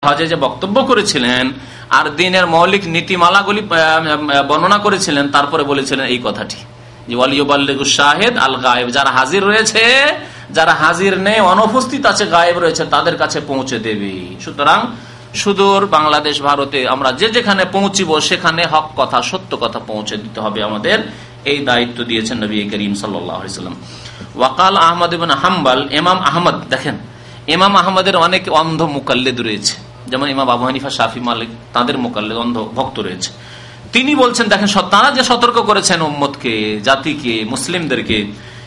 হজে যে বক্তব্য করেছিলেন আর দিনের মৌলিক নীতিমালাগুলি বর্ণনা করেছিলেন, তারপরে বলেছিলেন এই কথাটি যে ওয়ালিয়ুবাল্লিগু শাহিদ আল গায়েব, যারা হাজির রয়েছে, যারা হাজির নেই, অনুপস্থিত আছে, গায়েব রয়েছে, তাদের কাছে পৌঁছে দেবে। সুতরাং সুদূর বাংলাদেশ, ভারতে আমরা যেখানে পৌঁছিব সেখানে হক কথা, সত্য কথা পৌঁছে দিতে হবে আমাদের। এই দায়িত্ব দিয়েছেন নবী করিম সাল্লাল্লাহু আলাইহি ওয়াসাল্লাম। ওয়াকাল আহমদ ইবনে হাম্বল, ইমাম আহমদ, দেখেন ইমাম আহমদের অনেক অন্ধ মুকাল্লিদ রয়েছে, যেমন ইমাম আবু হানিফা, শাফি, মালিক, তাদের মুকাল্লিদ অন্ধ ভক্ত রয়েছে। তিনি বলছেন, দেখেন তারা যে সতর্ক করেছেন উম্মতকে, জাতিকে, মুসলিমদেরকে,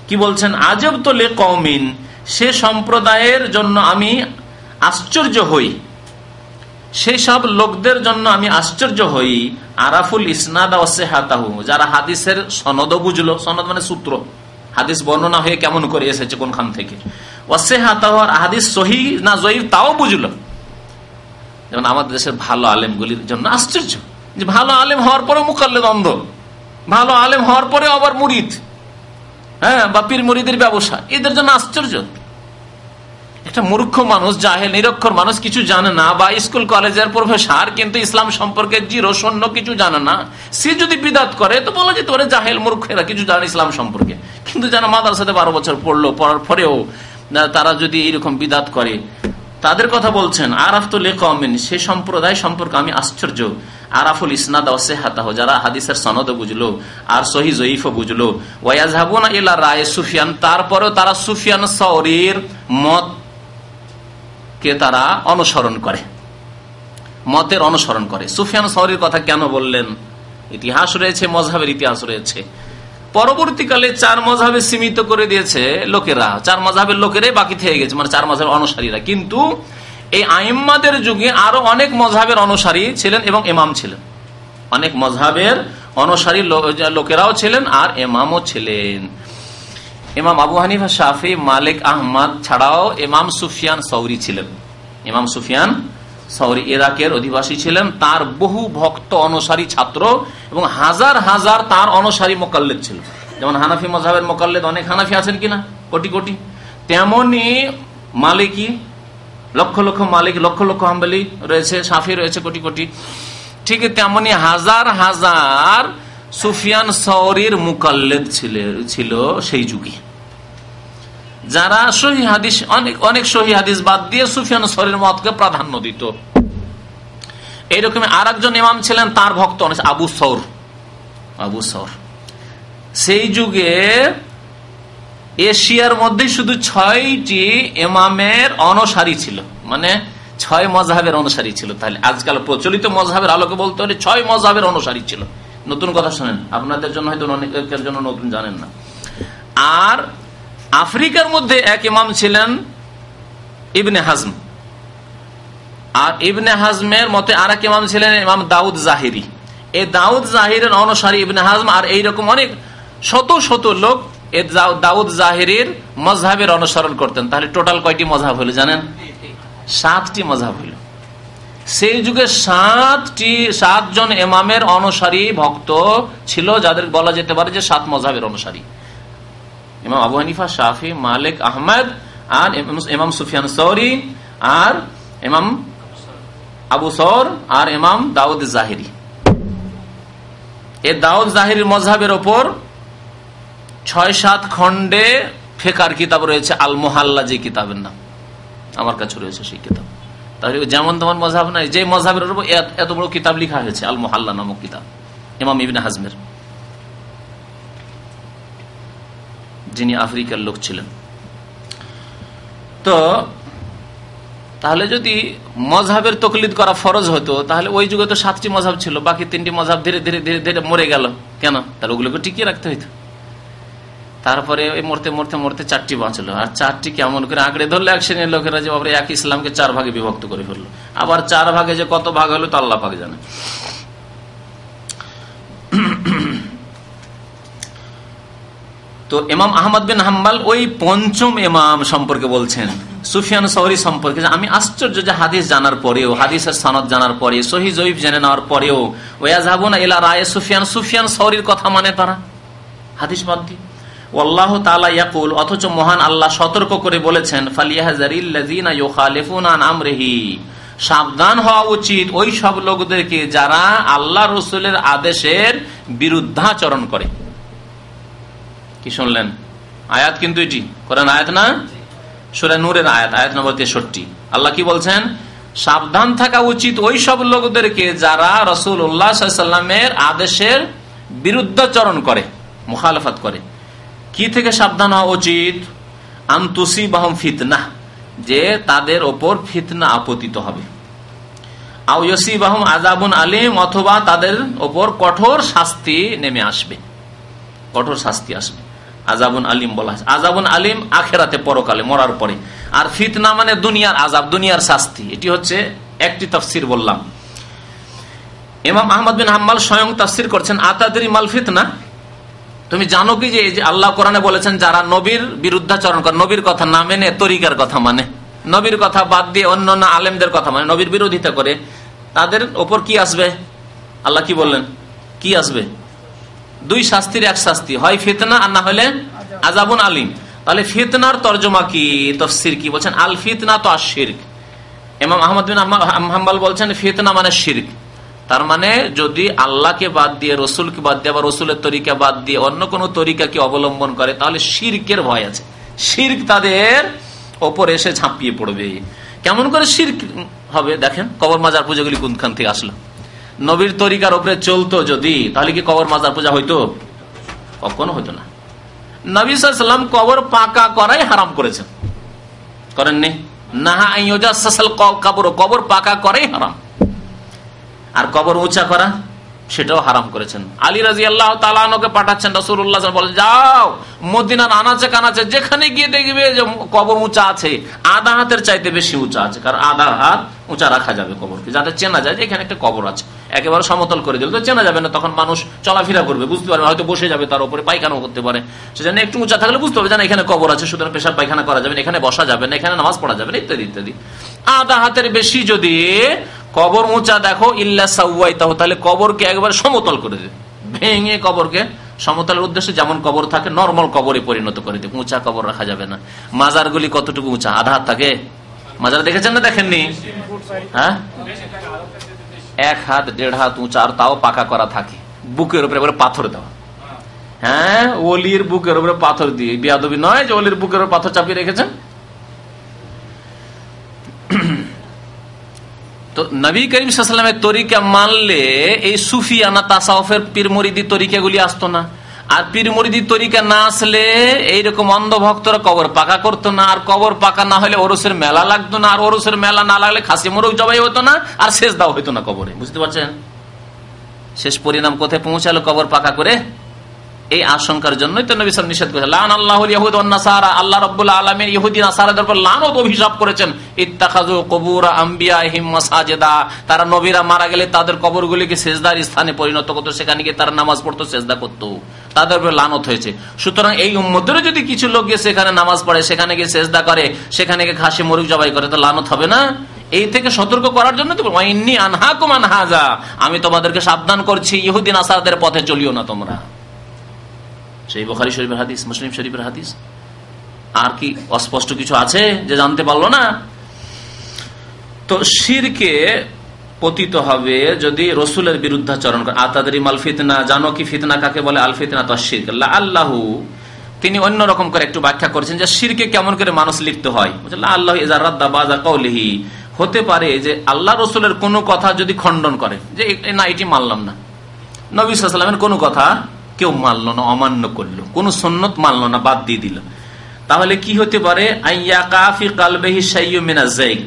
কি বলছেন? আজব তো লে কওমিন, সে সম্প্রদায়ের জন্য আমি আশ্চর্য হই, সেই সব লোকদের জন্য আমি আশ্চর্য হই, আরাফুল ইসনাদ ওয়া সিহাতাহু, যারা হাদিসের সনদ বুঝলো, সনদ মানে সূত্র, হাদিস বর্ণনা হয়ে কেমন করে এসেছে, কোনখান থেকে, ওয়া সিহাতাহু, আর হাদিস সহিহ না জয়ীফ তাও বুঝলো। যেমন আমাদের দেশের ভালো আলেমগুলির জন্য আশ্চর্য, যে ভালো আলেম হওয়ার পরে মুকাল্লিদ অন্ধ, ভালো আলেম হওয়ার পরে আবার মুরিদ, হ্যাঁ, বা পীর মুরিদের ব্যবসা, এদের জন্য আশ্চর্য। একটা মূর্খ মানুষ, জাহেল, নিরক্ষর মানুষ, কিছু জানে না, বা স্কুল কলেজের প্রফেসর, কিন্তু ইসলাম সম্পর্কে জিরো শূন্য কিছু জানে না, সে যদি বিদাত করে তো বলা যেতে পারে জাহেল, মূর্খেরা কিছু জানে ইসলাম সম্পর্কে। কিন্তু যারা মাদ্রাসাতে 12 বছর পড়লো, পড়ার পরেও তারা যদি এরকম বিদাত করে, তাদের কথা বলছেন। আরাফতুল কওমিন, সে সম্প্রদায় সম্পর্কে আমি আশ্চর্য, আরাফুল ইসনাদ ওয়া সিহাতাহু, যারা হাদিসের সনদ বুঝলো আর সহিহ জয়ীফ বুঝলো, ওয়া ইয়াযহাবুনা ইলা রায় সুফিয়ান, তারপরেও তারা সুফিয়ান সাওরীর মত কে তারা অনুসরণ করে, মতের অনুসরণ করে। সুফিয়ান সাওরীর কথা কেন বললেন? ইতিহাস রয়েছে, মযহাবের ইতিহাস রয়েছে। পরবর্তীকালে 4 মযহাবে সীমিত করে দিয়েছে লোকেরা, 4 মযহাবের লোকেরাই বাকি থেকে গেছে, মানে 4 মযহাবের অনুসারীরা। কিন্তু এই আইম্মাদের যুগে আরো অনেক মযহাবের অনুসারী ছিলেন এবং ইমাম ছিলেন, অনেক মযহাবের অনুসারী লোকেরাও ছিলেন আর ইমামও ছিলেন। ইমাম আবু হানিফা, শাফি, মালিক, আহমদ ছাড়াও ইমাম সুফিয়ান সাওরী ছিলেন। ইমাম সুফিয়ান সাওরী ইরাকের অধিবাসী ছিলেন, তার বহু ভক্ত অনুসারী ছাত্র এবং হাজার হাজার তার অনুসারী মুকাল্লিদ ছিল। যেমন হানাফি মযহাবের মুকাল্লিদ অনেক হানাফি আছেন কিনা, কোটি কোটি, তেমনি মালিকি লক্ষ লক্ষ মালিক, লক্ষ লক্ষ হাম্বলি রয়েছে, শাফি রয়েছে কোটি কোটি। ঠিক তেমনি হাজার হাজার সুফিয়ান সাওরীর মুকাল্লিদ ছিল সেই যুগে, যারা সহিহ হাদিস, অনেক সহিহ হাদিস বাদ দিয়ে সুফিয়ান সাওরীর মতকে প্রাধান্য দিত। এইরকম আর একজন ইমাম ছিলেন, তার ভক্ত আবু সৌর। সেই যুগে এশিয়ার মধ্যে শুধু 6টি ইমামের অনুসারী ছিল, মানে 6 মযহাবের অনুসারী ছিল। তাহলে আজকাল প্রচলিত মযহাবের আলোকে বলতে হলে 6 মযহাবের অনুসারী ছিল। নতুন কথা শোনেন, আপনাদের জন্য হয়তো অনেকের জন্য নতুন, জানেন না। আর আফ্রিকার মধ্যে এক ইমাম ছিলেন ইবনে হাজম, আর ইবনে হাজমের মতে আর এক ইমাম ছিলেন ইমাম দাউদ জাহিরি। এই দাউদ জাহিরের অনুসারী ইবনে হাজম আর এইরকম অনেক শত শত লোক এই দাউদ জাহিরির মযহাবের অনুসরণ করতেন। তাহলে টোটাল কয়টি মযহাব হলো জানেন? 7টি মযহাব হলো। সেই যুগে 7 জন ইমামের অনুসারী ভক্ত ছিল, যাদের বলা যেতে পারে যে 7 মযহাবের অনুসারী। ইমাম আবু হানিফা, শাফি, মালিক, আহমদ, আর ইমাম সুফিয়ান সাওরী, আর ইমাম আবু সৌর, আর ইমাম দাউদ জাহিরি। এই দাউদ জাহিরির মযহাবের ওপর 6-7 খণ্ডে ফিকহের কিতাব রয়েছে। আল মুহাল্লা যে কিতাবের নাম আমার কাছে রয়েছে, সেই কিতাব। তাহলে যেমন তেমন মযহাব নাই, যে মযহাবের উপর এত বড় কিতাব লেখা হয়েছে, আল মুহাল্লা নামক কিতাব, ইমাম ইবনে হাজমের, যিনি আফ্রিকার লোক ছিলেন। তো তাহলে যদি মযহাবের তাকলিদ করা ফরজ হতো, তাহলে ওই যুগে তো 7টি মযহাব ছিল, বাকি 3টি মযহাব ধীরে ধীরে ধীরে ধীরে মরে গেল কেন? তাহলে ওগুলোকে টিকিয়ে রাখতে হইতো। তারপরে মরতে মরতে মরতে 4টি বাঁচলো, আর 4টি কেমন করে আঁকড়ে ধরলে এক শ্রেণীর লোকেরা যে বাবা এক ইসলামকে 4 ভাগে বিভক্ত করে ফেললো। আবার 4 ভাগে যে কত ভাগ হলো তা আল্লাহ পাক জানে। তো ইমাম আহমদ বিন হাম্বল ওই 5ম ইমাম সম্পর্কে বলছেন, সুফিয়ান সাওরী সম্পর্কে, আমি আশ্চর্য যে হাদিস জানার পরেও, হাদিসের সনদ জানার পরে, সহিহ জয়ীফ জেনে নেওয়ার পরেও ওয়াযাবুনা ইলা রায় সুফিয়ান সাওরীর কথা মানে তারা, হাদিস বাদ দিয়ে। আল্লাহ তাআলা ইয়াকুল, অথচ মহান আল্লাহ সতর্ক করে বলেছেন, ফালিয়াহযারিল্লাযিনা ইউখালিফুনা আন আমরিহি, সাবধান হওয়া উচিত ওই সব লোকদেরকে যারা আল্লাহ রসুলের আদেশের বিরুদ্ধাচরণ করে। কি শুনলেন? আয়াত কিন্তু এটি কোরআন আয়াত না, সূরা নূরের আয়াত, আয়াত নম্বর 63। আল্লাহ কি বলছেন? সাবধান থাকা উচিত ওই সব লোকদেরকে যারা রাসূলুল্লাহ সাল্লাল্লাহু আলাইহি ওয়াসাল্লামের আদেশের বিরুদ্ধাচরণ করে, মুখালাফাত করে। কি থেকে সাবধান হওয়া উচিত? আন তুসিবাহুম ফিতনাহ, যে তাদের ওপর ফিতনা আপতিত হবে। আও ইউসিবাহুম আযাবুন আলীম, অথবা তাদের ওপর কঠোর শাস্তি নেমে আসবে, কঠোর শাস্তি আসবে। আযাবুন আলীম বলা হয়, আযাবুন আলীম আখিরাতে, পরকালে, মরার পরে। আর ফিতনা মানে দুনিয়ার আযাব, দুনিয়ার শাস্তি। এটি হচ্ছে একটি তাফসীর বললাম। ইমাম আহমদ বিন হাম্বল স্বয়ং তাফসীর করছেন, আতাদরি মাল ফিতনা, তুমি জানো কি যে আল্লাহ কোরআনে বলেছেন যারা নবীর বিরুদ্ধাচরণ করে, নবীর কথা না মেনে তরিকার কথা মানে, নবীর কথা বাদ দিয়ে অন্য আলেমদের কথা মানে, নবীর বিরোধিতা করে, তাদের ওপর কি আসবে? আল্লাহ কি বললেন? কি আসবে? দুই শাস্তির এক শাস্তি, হয় ফিতনা আর না হলে আযাবুন আলীম। তাহলে ফিতনার তরজমা কি, তাফসীর কি বলছেন? আল ফিতনা তো আশিরক। ইমাম আহমদ বিন হাম্বল বলছেন ফিতনা মানে শিরক। তার মানে যদি আল্লাহকে বাদ দিয়ে, রসুলকে বাদ দিয়ে, বা রসুলের তরিকা বাদ দিয়ে অন্য কোন তরিকাকে অবলম্বন করে, তাহলে শিরকের ভয় আছে। শিরক তাদের ওপর এসে ঝাঁপিয়ে পড়বে। কেমন করে শিরক হবে? দেখেন কবর মাজার পূজাগুলি কোনখান থেকে আসলো। নবীর তরিকার উপরে চলতো যদি, তাহলে কি কবর মাজার পূজা হইতো? কখনো হইতো না। নবী সাল্লাল্লাহু আলাইহি ওয়াসাল্লাম কবর পাকা করাই হারাম করেছেন, করেননি? নাহা আন ইউজাসসাল কবর, কবর পাকা করাই হারাম। আর কবর উঁচা করা সেটাও হারাম করেছেন। আলী রাদিয়াল্লাহু তাআলা আনহুকে পাঠাচ্ছেন, রাসূলুল্লাহ সাল্লাল্লাহু আলাইহি ওয়াসাল্লাম বলেন, যাও মদিনার আনাচে কানাচে যেখানে গিয়ে দেখবে যে কবর উঁচা আছে, আধা হাতের চাইতে বেশি উঁচা আছে, কারণ আধা হাত উঁচা রাখা যাবে কবরকে, যাতে চেনা যায় যে এখানে একটা কবর আছে। একেবারে সমতল করে দিলে তো চেনা যাবে না, তখন মানুষ চলাফেরা করবে, বুঝতে পারবে, হয়তো বসে যাবে, তার উপরে পায়খানাও করতে পারে। সেজন্য একটু উঁচা থাকলে বুঝতে হবে জানা এখানে কবর আছে, সুতরাং পেশাব পায়খানা করা যাবে না, এখানে বসা যাবে না, এখানে নামাজ পড়া যাবে না, ইত্যাদি ইত্যাদি। আধা হাতের বেশি যদি কবর উঁচা দেখো, ইল্লা সাওয়াইতাহু, তাহলে কবরকে একবার সমতল করে দেবে, ভেঙে কবরকে সমতলের উদ্দেশ্যে যেমন কবর থাকে নরমাল কবরে পরিণত করে দেবে। উঁচা কবর রাখা যাবে না। মাজারগুলি কতটুকু উঁচা? আধা হাত থাকে। মাজার দেখেছেন না দেখেননি? হ্যাঁ, 1 হাত 1.5 হাত উঁচা, আর তাও পাকা করা থাকে, বুকের উপরে পাথর দেওয়া। হ্যাঁ, ওলির বুকের উপরে পাথর দিয়ে, বিয়াদবি নয় যে ওলির বুকের উপরে পাথর চাপিয়ে রেখেছেন। তো নবী করিম সাল্লাল্লাহু আলাইহি ওয়াসাল্লামের তরিকা মানলে এই সুফিয়ানা তাসাউফের পীর মুরিদি তরিকাগুলি আসতো না। আর পীর মুরিদি তরিকা না আসলে এইরকম অন্ধ ভক্তরা কবর পাকা করতো না। আর কবর পাকা না হলে ওরসের মেলা লাগতো না। আর ওরসের মেলা না লাগলে খাসি মোরগ জবাই হতো না, আর সেজদাও হইতো না কবরে। বুঝতে পারছেন শেষ পরিণাম কোথায় পৌঁছালো? কবর পাকা করে। এই আশঙ্কার জন্যই তো নবী সাল্লাল্লাহু আলাইহি ওয়াসাল্লাম নিষেধ করেছেন, লান আল্লাহুল ইহুদ ওয়ান নাসারা, আল্লাহ রাব্বুল আলামিন ইহুদি নাসারাদের উপর লানত অভিশাপ করেছেন। ইত্তাখাযু কুবুর আম্বিয়াহিম মাসাজিদা, তারা নবীরা মারা গেলে তাদের কবরগুলিকে সেজদার স্থানে পরিণত করত, সেখানে গিয়ে তারা নামাজ পড়তো, সেজদা করত, তাদের উপর লানত হয়েছে। সুতরাং এই উম্মতেরও যদি কিছু লোক গিয়ে সেখানে নামাজ পড়ে, সেখানে গিয়ে সেজদা করে, সেখানে গিয়ে খাসি মুরগ জবাই করে, তো লানত হবে না? এই থেকে সতর্ক করার জন্য তো ইন্নী আনহাকুম আন হাযা, আমি তোমাদেরকে সাবধান করছি, ইহুদি নাসারাদের পথে চলিও না তোমরা। সেই বুখারী শরীফের হাদিস, মুসলিম শরীফের হাদিস। আর কি অস্পষ্ট কিছু আছে যে জানতে পারলো না? তো শিরকে পতিত হবে যদি রসুলের বিরুদ্ধাচরণ করে। আতাদরি মাল ফিতনা, জানো কি ফিতনা কাকে বলে? আল ফিতনা তো শিরক। আল্লাহু, তিনি অন্যরকম করে একটু ব্যাখ্যা করেছেন যে শিরকে কেমন করে মানুষ লিপ্ত হয়। আল্লাহ ইযা রাদ্দা বাযা কওলিহি, হতে পারে যে আল্লাহ রসুলের কোনো কথা যদি খণ্ডন করে, যে না এটি মানলাম না, নবী সাল্লাল্লাহু আলাইহি ওয়াসাল্লামের কোনো কথা কেউ মানল না, অমান্য করলো, কোন সুন্নত মানল না, বাদ দিয়ে দিল, তাহলে কি হতে পারে?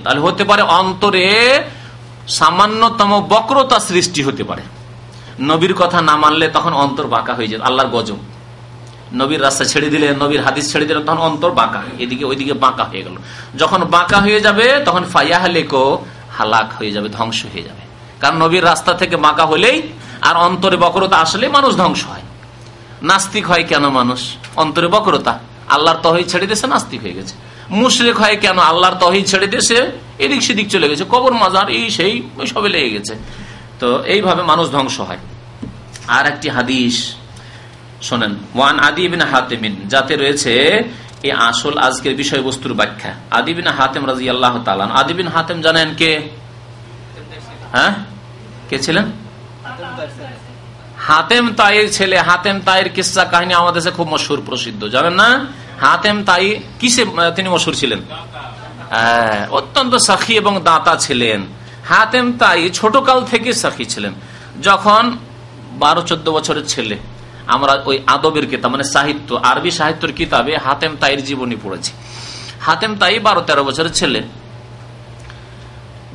তাহলে হতে পারে অন্তরে সামান্যতম বক্রতা সৃষ্টি হতে পারে। নবীর কথা না মানলে তখন অন্তর বাঁকা হয়ে যায়, আল্লাহর গজব। নবীর রাস্তা ছেড়ে দিলে, নবীর হাদিস ছেড়ে দিলে, তখন অন্তর বাঁকা, এদিকে ওইদিকে বাঁকা হয়ে গেল। যখন বাঁকা হয়ে যাবে তখন ফায়াহলেকো, হালাক হয়ে যাবে, ধ্বংস হয়ে যাবে। কারণ নবীর রাস্তা থেকে বাঁকা হলেই আর অন্তরে বক্রতা আসলে মানুষ ধ্বংস হয়। নাস্তিক হয় কেন মানুষ? অন্তরে বক্রতা, আল্লাহর তৌহিদ ছেড়ে দিয়েছে, নাস্তিক হয়ে গেছে। মুশরিক হয় কেন? আল্লাহর তৌহিদ ছেড়ে দিয়েছে, এদিক সেদিক চলে গেছে, কবর মাজার এই সেই সবে লেগে গেছে। তো এইভাবে মানুষ ধ্বংস হয়। আর একটি হাদিস শোনেন, ওয়ান আদি ইবনে হাতিমিন, যাতে রয়েছে এই আসল আজকের বিষয়বস্তুর ব্যাখ্যা। আদি ইবনে হাতিম রাদিয়াল্লাহু তাআলা। আদি ইবনে হাতিম জানেন কে? হ্যাঁ, কে ছিলেন? হাতেম তাইর ছেলে। হাতেম তাইর কিসসা কাহিনী আমাদের দেশে খুব মশহুর, প্রসিদ্ধ, জানেন না? হাতেম তাই কিসে তিনি মশহুর ছিলেন? অত্যন্ত সাখী এবং দাতা ছিলেন। হাতেম তাই ছোটকাল থেকে সাখী ছিলেন। যখন 12-14 বছরের ছেলে, আমরা ওই আদবের কিতাব মানে সাহিত্য, আরবি সাহিত্যের কিতাবে হাতেম তাইর জীবনী পড়েছি। হাতেম তাই 12-13 বছরের ছেলে,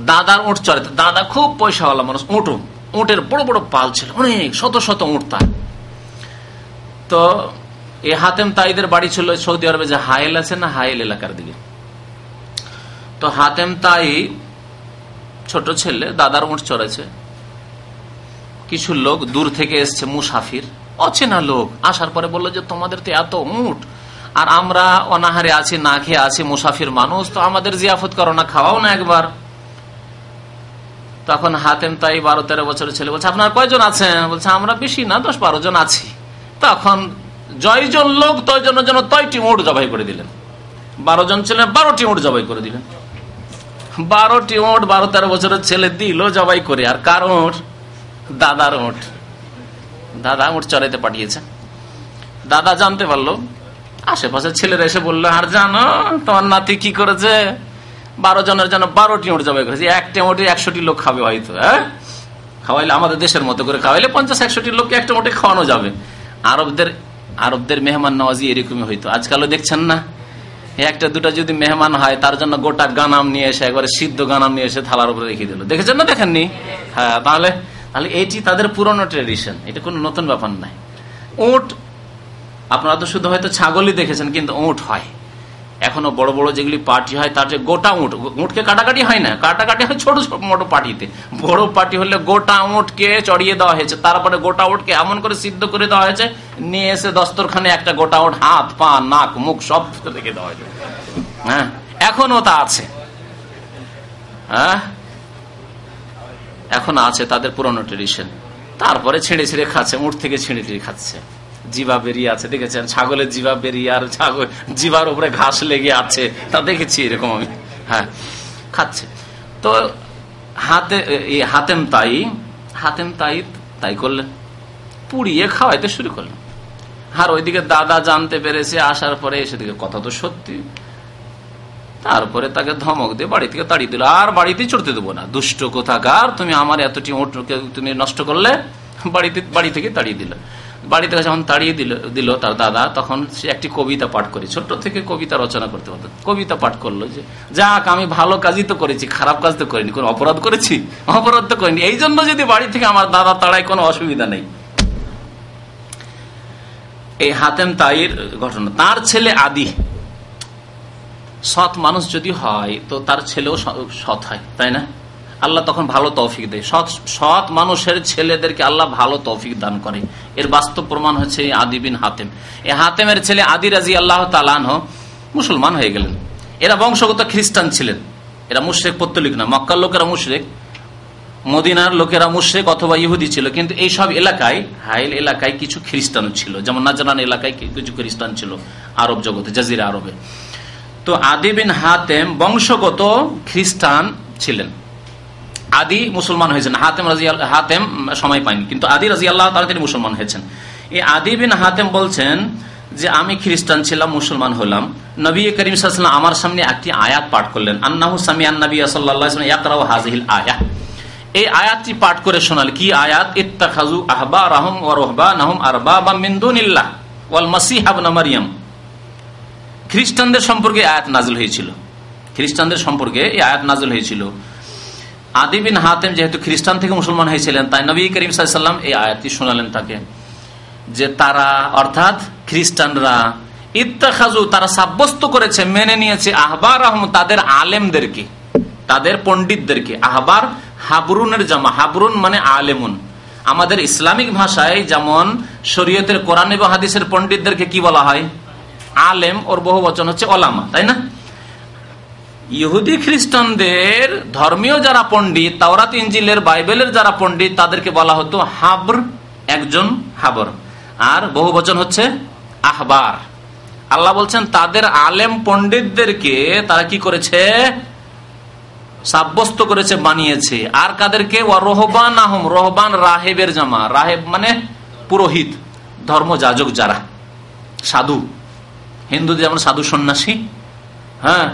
দাদার উঁট চড়াতে। দাদা খুব পয়সাওয়ালা মানুষ, উঁটের বড় বড় পাল ছিল, অনেক শত শত উঁট তার। তো এই হাতেম তাইদের বাড়ি ছিল সৌদি আরবে যে হায়েল আছে না, হায়েল এলাকার দিকে। তো হাতেম তাই ছোট ছেলে দাদার উঁট চড়েছে। কিছু লোক দূর থেকে এসছে, মুসাফির, অচেনা লোক, আসার পরে বললো যে তোমাদের তো এত উঁট আর আমরা অনাহারে আছি, না খেয়ে আছি, মুসাফির মানুষ, তো আমাদের জিয়াফত করো না, খাওয়াও না একবার। তখন হাতেম তাই 12-13 বছরের ছেলে বলছে আপনার কয়জন আছেন? বলছে আমরা বেশি না, 10-12 জন আছি। তখন জয়জন লোক তয়জনের জন্য তয়টি উঁট জবাই করে দিলেন। 12 জন ছিলেন, 12টি উঁট জবাই করে দিলেন। 12টি উঁট 12-13 বছরের ছেলে দিল জবাই করে। আর কার উঁট? দাদার উঁট। দাদা উঁট চড়াইতে পাঠিয়েছে। দাদা জানতে পারলো, আশেপাশের ছেলেরা এসে বললো আর জানো তোমার নাতি কি করেছে? 12 জনের জন্য 12টি উঁট জবাই করেছে। একটা উঁটে 100টি লোক খাবে হয়তো। হ্যাঁ, খাওয়াইলে আমাদের দেশের মতো করে খাওয়াইলে 50-100টি লোককে একটা উঁটে খাওয়ানো যাবে। আরবদের মেহমান নওয়াজি এরকমই হইতো। আজকালও দেখছেন না, একটা দুটা যদি মেহমান হয় তার জন্য গোটা গানাম নিয়ে এসে, একবারে সিদ্ধ গানাম নিয়ে এসে থালার উপরে রেখে দিল। দেখেছেন না? দেখেননি? হ্যাঁ, তাহলে এটি তাদের পুরনো ট্রেডিশন, এটা কোনো নতুন ব্যাপার নাই। উট আপনারা তো শুধু হয়তো ছাগলই দেখেছেন, কিন্তু উট হয় এখনো। বড় বড় যেগুলি পার্টি হয় তার যে গোটা উটকে কাটাকাটি হয় না, কাটাকাটি হয় ছোট ছোট মোটো পার্টিতে। বড় পার্টি হলে গোটা উটকে চড়িয়ে দেওয়া হয়েছে, তারপরে গোটা উটকে এমন করে সিদ্ধ করে দেওয়া হয়েছে, নিয়ে এসে দস্তরখানে একটা গোটা উট হাত পা নাক মুখ সব রেখে দেওয়া হয়েছে। হ্যাঁ, এখনো তা আছে। হ্যাঁ, এখনো আছে তাদের পুরনো ট্রেডিশন। তারপরে ছিঁড়ে ছিঁড়ে খাচ্ছে, উট থেকে ছিঁড়ে ছিঁড়ে খাচ্ছে। জিভা বেরিয়ে আছে, দেখেছেন? ছাগলের জিভা বেরিয়ে আর ছাগল জিভার উপরে ঘাস লেগে আছে, তা দেখেছি এরকম আমি। হ্যাঁ, খাচ্ছে। তো হাতেম তাই করলেন, পুড়িয়ে খাওয়াইতে শুরু করলেন। আর ওইদিকে দাদা জানতে পেরেছে, আসার পরে এসে দিকে কথা তো সত্যি। তারপরে তাকে ধমক দিয়ে বাড়ি থেকে তাড়িয়ে দিল। আর বাড়িতে চড়তে দেবো না, দুষ্ট কোথাকার, তুমি আমার এতটি উটকে তুমি নষ্ট করলে। বাড়ি থেকে তাড়িয়ে দিল। বাড়ি থেকে যখন তাড়িয়ে দিল তার দাদা, তখন সে একটি কবিতা পাঠ করে, ছোট্ট থেকে কবিতা রচনা করতে পারত। কবিতা পাঠ করলো যে যাক, আমি ভালো কাজই তো করেছি, খারাপ কাজ তো করিনি, কোনো অপরাধ করেছি? অপরাধ তো করিনি, এই জন্য যদি বাড়ি থেকে আমার দাদা তাড়ায় কোনো অসুবিধা নেই। এই হাতেম তাইর ঘটনা। তার ছেলে আদি সৎ মানুষ যদি হয় তো তার ছেলেও সৎ হয়, তাই না? আল্লাহ তখন ভালো তৌফিক দেয়। সৎ মানুষের ছেলেদেরকে আল্লাহ ভালো তৌফিক দান করে। এর বাস্তব প্রমাণ হচ্ছে আদি বিন হাতেম। এই হাতেমের ছেলে আদি রাদিয়াল্লাহু তাআলা আনহু মুসলমান হয়ে গেলেন। এরা বংশগত খ্রিস্টান ছিলেন, এরা মুশরিক পত্তলিক না। মক্কার লোকেরা মুশরিক, মদিনার লোকেরা মুশরিক অথবা ইহুদি ছিল, কিন্তু এই সব এলাকায়, হাইল এলাকায় কিছু খ্রিস্টান ছিল, যেমন নাজরান এলাকায় কিছু খ্রিস্টান ছিল, আরব জগতে, জাজিরা আরবে। তো আদি বিন হাতেম বংশগত খ্রিস্টান ছিলেন। আদি মুসলমান হয়েছেন, হাতেম সময় পায়নি, কিন্তু আদি রাদিয়াল্লাহু তাআলা তিনি মুসলমান হয়েছেন। এই আদি বিন হাতেম বলছেন যে আমি খ্রিস্টান ছিলাম, মুসলমান হলাম। নবী করিম সাল্লাল্লাহু আলাইহি ওয়াসাল্লাম আমার সামনে একটি আয়াত পাঠ করলেন, আন্নাহু সামিআন নবী সাল্লাল্লাহু আলাইহি ওয়াসাল্লাম ইয়াকরাউ হাযিহিল আয়াহ। এই আয়াতটি পাঠ করে শোনাল। কি আয়াত? ইত্তাখাযু আহবারাহুম ওয়া রুহবানাহুম আরবাবাম মিন দুনিল্লাহ ওয়াল মাসীহ ইবনে মারইয়াম। খ্রিস্টানদের সম্পর্কে আয়াত নাযিল হয়েছিল, খ্রিস্টানদের সম্পর্কে এই আয়াত নাযিল হয়েছিল। আদি বিন হাতেম যেহেতু খ্রিস্টান থেকে মুসলমান হয়েছিলেন, তাই নবী করিম সাল্লাল্লাহু আলাইহি ওয়াসাল্লাম এই আয়াতটি শোনালেন তাকে, যে তারা অর্থাৎ খ্রিস্টানরা ইত্তাখাযু তারা সাব্যস্ত করেছে, মেনে নিয়েছে আহবারাহুম তাদের আলেমদেরকে, তাদের পণ্ডিতদেরকে। আহবার হাবরুনের জামা, হাবরুন মানে আলেমুন। আমাদের ইসলামিক ভাষায় যেমন শরীয়তের কোরআন এবং হাদিসের পণ্ডিতদেরকে কি বলা হয়? আলেম, ওর বহু বচন হচ্ছে ওলামা, তাই না? ইহুদি খ্রিস্টানদের ধর্মীয় যারা পণ্ডিত, তাওরাত ইনজিলের বাইবেলের যারা পণ্ডিত, তাদেরকে বলা হতো হাবর, একজন হাবর, আর বহু বচন হচ্ছে আহবার। আল্লাহ বলছেন তাদের আলেম পণ্ডিতদেরকে তারা কি করেছে? সাব্যস্ত করেছে, বানিয়েছে। আর কাদেরকে? ওয়া রহবান আহম, রহবান রাহেবের জামা, রাহেব মানে পুরোহিত, ধর্মযাজক যারা, সাধু। হিন্দুদের যেমন সাধু সন্ন্যাসী, হ্যাঁ,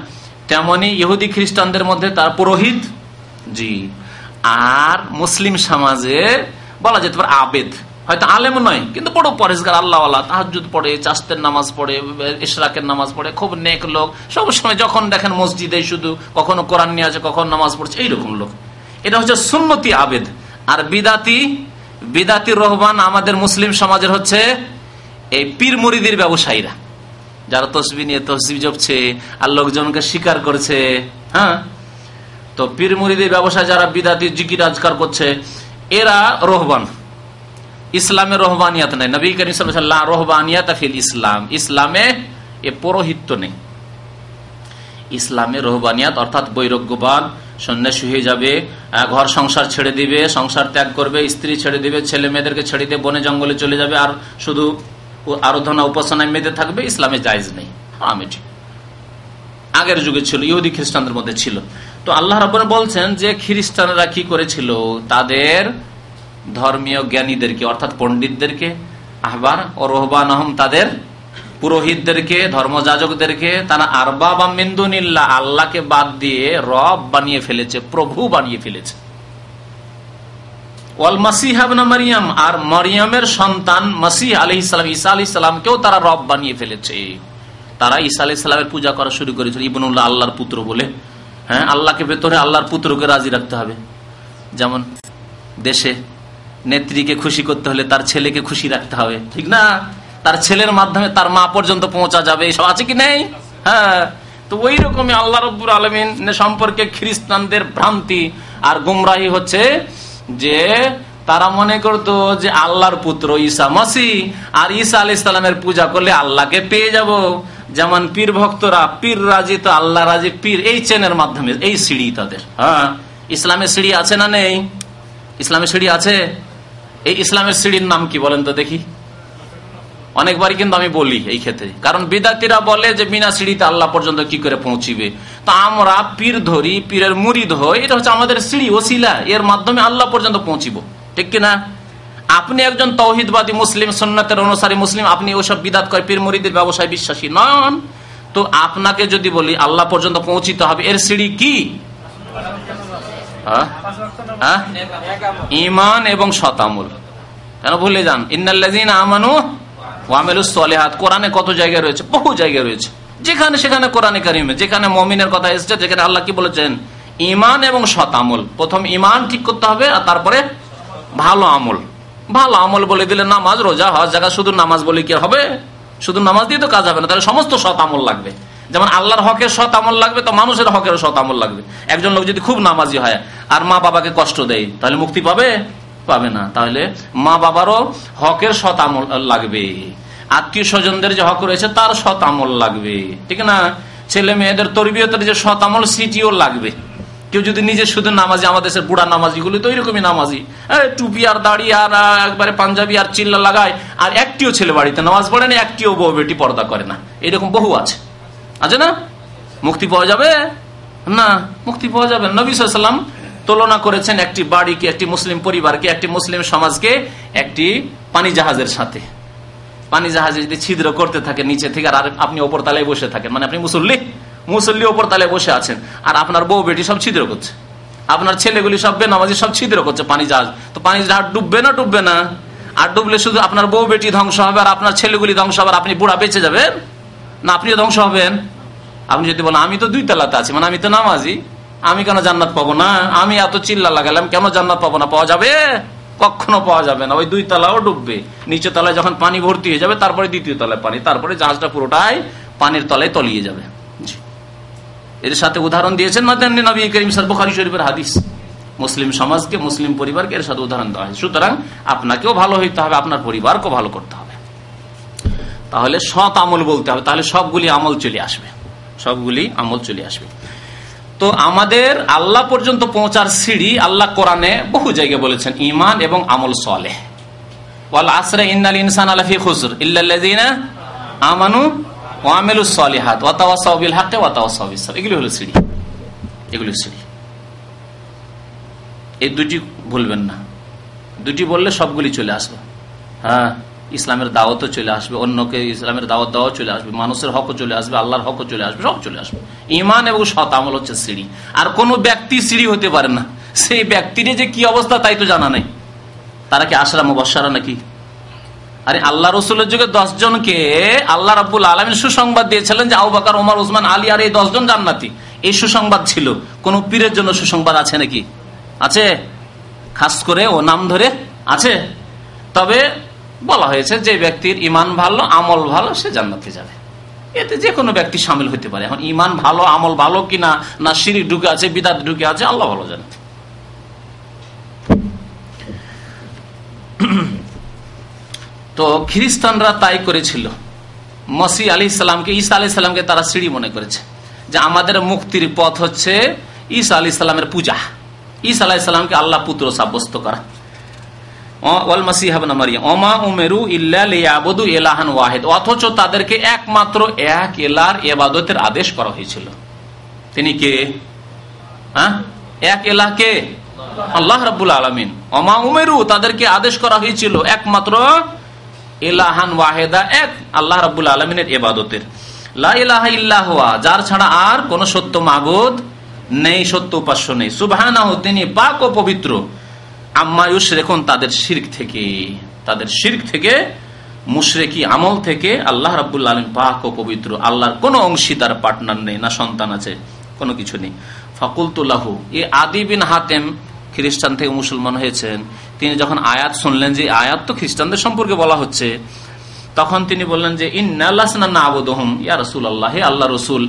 তেমনি ইহুদি খ্রিস্টানদের মধ্যে তার পুরোহিত, জি। আর মুসলিম সমাজে বলা যেতে পারে আবেদ, হয়তো আলেম নয় কিন্তু বড় পরেজগার, আল্লাহওয়ালা, তাহাজ্জুদ পড়ে, চাস্তের নামাজ পড়ে, ইশরাকের নামাজ পড়ে, খুব নেক লোক, সবসময় যখন দেখেন মসজিদে শুধু কখনো কোরআন নিয়ে আছে, কখনো নামাজ পড়ছে, এইরকম লোক। এটা হচ্ছে সুন্নতি আবেদ। আর বিদাতি রহবান আমাদের মুসলিম সমাজের হচ্ছে এই পীর মুরিদির ব্যবসায়ীরা, যারা তসবি নিয়ে তসবি জপছে আর লোকজনকে স্বীকার করছে, হ্যাঁ। তো পীর মুরিদির ব্যবসায় যারা বিদাতি জিকির আজকার করছে, এরা রহবান। ইসলামে রহবানিয়াত নাই। নবী করিম সাল্লাল্লাহু আলাইহি ওয়াসাল্লাম রহবানিয়াত ফিল ইসলাম, ইসলামে এ পুরোহিত্য নেই। ইসলামে রহবানিয়াত অর্থাৎ বৈরাগ্যবান, সন্ন্যাসী হয়ে যাবে, ঘর সংসার ছেড়ে দিবে, সংসার ত্যাগ করবে, স্ত্রী ছেড়ে দিবে, ছেলে মেয়েদেরকে ছেড়ে দিয়ে বনে জঙ্গলে চলে যাবে, আর শুধু আরাধনা উপাসনায় মেতে থাকবে, ইসলামে জায়েজ নেই, হারাম। এটি আগের যুগে ছিল, ইহুদি খ্রিস্টানদের মধ্যে ছিল। তো আল্লাহ রাব্বুল বলছেন যে খ্রিস্টানরা কি করেছিল, তাদের ধর্মীয় জ্ঞানীদেরকে অর্থাৎ পণ্ডিতদেরকে, আহবার ও রহবান আহম, তাদের পুরোহিতদেরকে, ধর্মযাজকদেরকে তারা আরবাব মিন দুনিল্লাহ, আল্লাহকে বাদ দিয়ে রব বানিয়ে ফেলেছে, প্রভু বানিয়ে ফেলেছে। ওয়াল মাসিহ ইবনে মারইয়াম, আর মারইয়ামের সন্তান মাসিহ আলাইহিস সালাম, ঈসা আলাইহিস সালামকেও তারা রব বানিয়ে ফেলেছে। তারা ঈসা আলাইহিস সালামের পূজা করা শুরু করেছিল ইবনুল্লাহ, আল্লাহর পুত্র বলে। হ্যাঁ, আল্লাহকে ভেতরে আল্লাহর পুত্রকে রাজি রাখতে হবে। যেমন দেশে নেত্রীকে খুশি করতে হলে তার ছেলেকে খুশি রাখতে হবে, ঠিক না? তার ছেলের মাধ্যমে তার মা পর্যন্ত পৌঁছা যাবে, এসব আছে কি নেই? হ্যাঁ। তো ওই রকমই আল্লাহ রাব্বুল আলামিন সম্পর্কে খ্রিস্টানদের ভ্রান্তি আর গুমরাহি হচ্ছে যে তারা মনে করতো যে আল্লাহর পুত্র ঈসা মাসিহ, আর ঈসা আলাইহিস সালামের পূজা করলে আল্লাহকে পেয়ে যাব। যেমন পীর ভক্তরা, পীর রাজি তো আল্লাহ রাজি, পীর এই চেনের মাধ্যমে, এই সিঁড়ি তাদের। হ্যাঁ, ইসলামের সিঁড়ি আছে না নেই? ইসলামের সিঁড়ি আছে। এই ইসলামের সিঁড়ির নাম কি বলেন তো দেখি? অনেকবারই কিন্তু আমি বলি এই ক্ষেত্রে, কারণ বিদাতিরা বলে যে বিনা সিঁড়িতে আল্লাহ পর্যন্ত কি করে পৌঁছিবে। তা আমরা পীর ধরি, পীরের মুরিদ হই, এটা হচ্ছে আমাদের সিঁড়ি, ওসিলা, এর মাধ্যমে আল্লাহ পর্যন্ত পৌঁছিব, ঠিক কিনা? আপনি একজন তাওহীদবাদী মুসলিম, সুন্নাতের অনুসারী মুসলিম, আপনি ওসব বিদাত করে পীর মুরিদের ব্যবসায় বিশ্বাসী নন। তো আপনাকে যদি বলি আল্লাহ পর্যন্ত পৌঁছিতে হবে, এর সিঁড়ি কি? ঈমান এবং সৎ আমল। কেন ভুলে যান? ইন্নাল্লাযীনা আমানু ওয়া আমিলুস সলিহাত, কোরআনে কত জায়গায় রয়েছে? বহু জায়গায় রয়েছে, যেখানে সেখানে কোরআনে কারিমে যেখানে মুমিনের কথা এসেছে, যেখানে আল্লাহ কি বলেছেন? ঈমান এবং সৎ আমল। প্রথম ঈমান ঠিক করতে হবে, আর তারপরে ভালো আমল। ভালো আমল বলে দিলে নামাজ, রোজা, হজ, জাকাত, শুধু নামাজ বলে কি হবে? শুধু নামাজ দিয়ে তো কাজ হবে না, তাহলে সমস্ত সৎ আমল লাগবে। যেমন আল্লাহর হকের সৎ আমল লাগবে, তো মানুষের হকের সৎ আমল লাগবে। একজন লোক যদি খুব নামাজি হয় আর মা বাবাকে কষ্ট দেয়, তাহলে মুক্তি পাবে? পাবে না। তাহলে মা বাবারও হকের সৎ আমল লাগবে, আত্মীয় স্বজনদের যে হক রয়েছে তার সৎ আমল লাগবে, ঠিক না? ছেলে মেয়েদের তরবিয়তের যে সৎ আমল, সেটিও লাগবে। কেউ যদি নিজে শুধু নামাজি, আমাদের দেশের বুড়া নামাজি গুলি তো ওইরকমই নামাজি, টুপি আর দাড়ি আর একবারে পাঞ্জাবি আর চিল্লা লাগায়, আর একটিও ছেলে বাড়িতে নামাজ পড়ে না, একটিও বউ বেটি পর্দা করে না, এরকম বহু আছে, আছে না? মুক্তি পাওয়া যাবে না? মুক্তি পাওয়া যাবে। নবী সাল্লাল্লাহু আলাইহি ওয়াসাল্লাম তুলনা করেছেন একটি বাড়িকে, একটি মুসলিম পরিবারকে, একটি মুসলিম সমাজকে একটি পানি জাহাজের সাথে। পানি জাহাজে যদি ছিদ্র করতে থাকে নিচে থেকে, আর আপনি ওপর তালায় বসে থাকেন, মানে আপনি মুসল্লি ওপর তালায় বসে আছেন, আর আপনার বউ বেটি সব ছিদ্র করছে, আপনার ছেলেগুলি সব বেনামাজি সব ছিদ্র করছে পানি জাহাজ, তো পানি জাহাজ ডুববে না? ডুববে না। আর ডুবলে শুধু আপনার বউ বেটি ধ্বংস হবে, আর আপনার ছেলেগুলি ধ্বংস হবে, আর আপনি বুড়া বেঁচে যাবেন না? আপনিও ধ্বংস হবেন। আপনি যদি বলেন আমি তো 2 তলাতে আছি, মানে আমি তো নামাজি, আমি কেন জান্নাত পাবো না? আমি এত চিল্লা লাগালাম, কেন জান্নাত পাবো না? পাওয়া যাবে? কখনো পাওয়া যাবে না। ওই 2 তলাও ডুববে। নিচে তলায় যখন পানি ভর্তি হয়ে যাবে, তারপরে 2য় তলায় পানি, তারপরে জাহাজটা পুরোটাই পানির তলায় তলিয়ে যাবে। এর সাথে উদাহরণ দিয়েছেন নবী করিম সাল্লাল্লাহু বুখারী শরীফের হাদিস। মুসলিম সমাজকে, মুসলিম পরিবারকে এর সাথে উদাহরণ দেওয়া হয়। সুতরাং আপনাকেও ভালো হইতে হবে, আপনার পরিবারকেও ভালো করতে হবে। তাহলে সৎ আমল বলতে হবে, তাহলে সবগুলি আমল চলে আসবে, সবগুলি আমল চলে আসবে। তো আমাদের আল্লাহ পর্যন্ত পৌঁছার সিঁড়ি আল্লাহ কোরআনে বহু জায়গায় বলেছেন ঈমান এবং আমল সালেহ। ওয়াল আসরি ইন্নাল ইনসানা লাফি খুসর ইল্লাল্লাযিনা আমানু ওয়া আমিলুস সলিহাত ওয়া তাওয়াসাউ বিল হাক্কি ওয়া তাওয়াসাউ বিস সাবর। এগুলি হলো সিঁড়ি, এগুলি সিঁড়ি। এই দুটি ভুলবেন না। দুটি বললে সবগুলি চলে আসবে। হ্যাঁ, ইসলামের দাওয়াতও চলে আসবে, অন্যকে ইসলামের দাওয়াত দেওয়াও চলে আসবে, মানুষের হকও চলে আসবে, আল্লাহর হকও চলে আসবে, সব চলে আসবে। ঈমান এবং সৎ আমল হচ্ছে সিঁড়ি। আর কোন ব্যক্তি সিঁড়ি হতে পারে না, সেই ব্যক্তির যে কি অবস্থা তাই তো জানা নেই। তারা কি আশরা মুবাশশারা নাকি? আরে আল্লাহ রসুলের যুগে 10 জনকে আল্লাহ রাব্বুল আলামিন সুসংবাদ দিয়েছিলেন যে আবু বকর, ওমর, ওসমান, আলী আর এই 10 জন জান্নাতি। এই সুসংবাদ ছিল। কোন পীরের জন্য সুসংবাদ আছে নাকি? আছে? খাস করে ও নাম ধরে আছে? তবে বলা হয়েছে যে ব্যক্তির ঈমান ভালো, আমল ভালো, সে জান্নাতে যাবে। এতে যে কোনো ব্যক্তি শামিল হতে পারে। এখন ঈমান ভালো, আমল ভালো কিনা, না শিরক ঢুকে আছে, বিদআত ঢুকে আছে, আল্লাহ ভালো জানে। তো খ্রিস্টানরা তাই করেছিল। মসিহ আলাইহিস সালামকে, ঈসা আলাইহিস সালামকে তারা সিঁড়ি মনে করেছে, যে আমাদের মুক্তির পথ হচ্ছে ঈসা আলাইহিস সালামের পূজা, ঈসা আলাইহিস সালামকে আল্লাহ পুত্র সাব্যস্ত করা। অথচ তাদেরকে একমাত্র এক এলার ইবাদতের আদেশ করা হয়েছিল। তিনি কে? এক এলাহ কে? আল্লাহ রাব্বুল আলামিন। ওমা উমেরু, তাদেরকে আদেশ করা হয়েছিল একমাত্র ইলাহান ওয়াহিদা, এক আল্লাহ রাব্বুল আলামিনের ইবাদতের। লা ইলাহা ইল্লা হুয়া, যার ছাড়া আর কোন সত্য মাবুদ নেই, সত্য উপাস্য নেই। সুবহানাহু, তিনি পাক ও পবিত্র। আম্মা ইউশরিকুন, তাদের শিরক থেকে, তাদের শিরক থেকে, মুশরিকি আমল থেকে আল্লাহ রাব্বুল আলামিন পাক ও পবিত্র। আল্লাহর কোনো অংশীদার, পার্টনার নেই, না সন্তান আছে, কোনো কিছু নেই। ফাকুলতু লাহু, এই আদি বিন হাতেম খ্রিস্টান থেকে মুসলমান হয়েছেন, তিনি যখন আয়াত শুনলেন যে আয়াত তো খ্রিস্টানদের সম্পর্কে বলা হচ্ছে, তখন তিনি বললেন যে ইন্না লাসনা না'বুদুহুম ইয়া রাসূলুল্লাহ, হে আল্লাহ রসুল,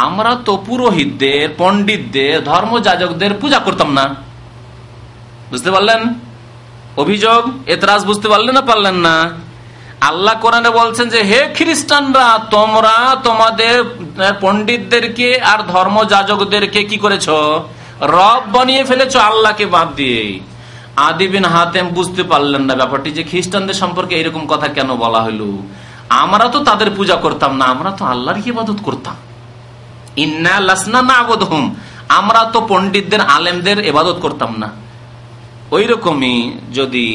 আমরা তো পুরোহিতদের, পণ্ডিতদের, ধর্মযাজকদের পূজা করতাম না। বুঝতে পারলেন অভিযোগ, এতরাজ? বুঝতে পারলেন না পারলেন না? আল্লাহ কোরআনে বলছেন যে হে খ্রিস্টানরা, তোমরা তোমাদের পণ্ডিতদেরকে আর ধর্মযাজকদেরকে কি করেছো? রব বানিয়ে ফেলেছো আল্লাহকে বাদ দিয়ে। আদি বিন হাতেম বুঝতে পারলেন না ব্যাপারটি, যে খ্রিস্টানদের সম্পর্কে এরকম কথা কেন বলা হলো। আমরা তো তাদের পূজা করতাম না, আমরা তো আল্লাহর ইবাদত করতাম। ইন্না লাসনা না'বুদুহুম, আমরা তো পণ্ডিতদের, আলেমদের ইবাদত করতাম না। ওই রকমই যদি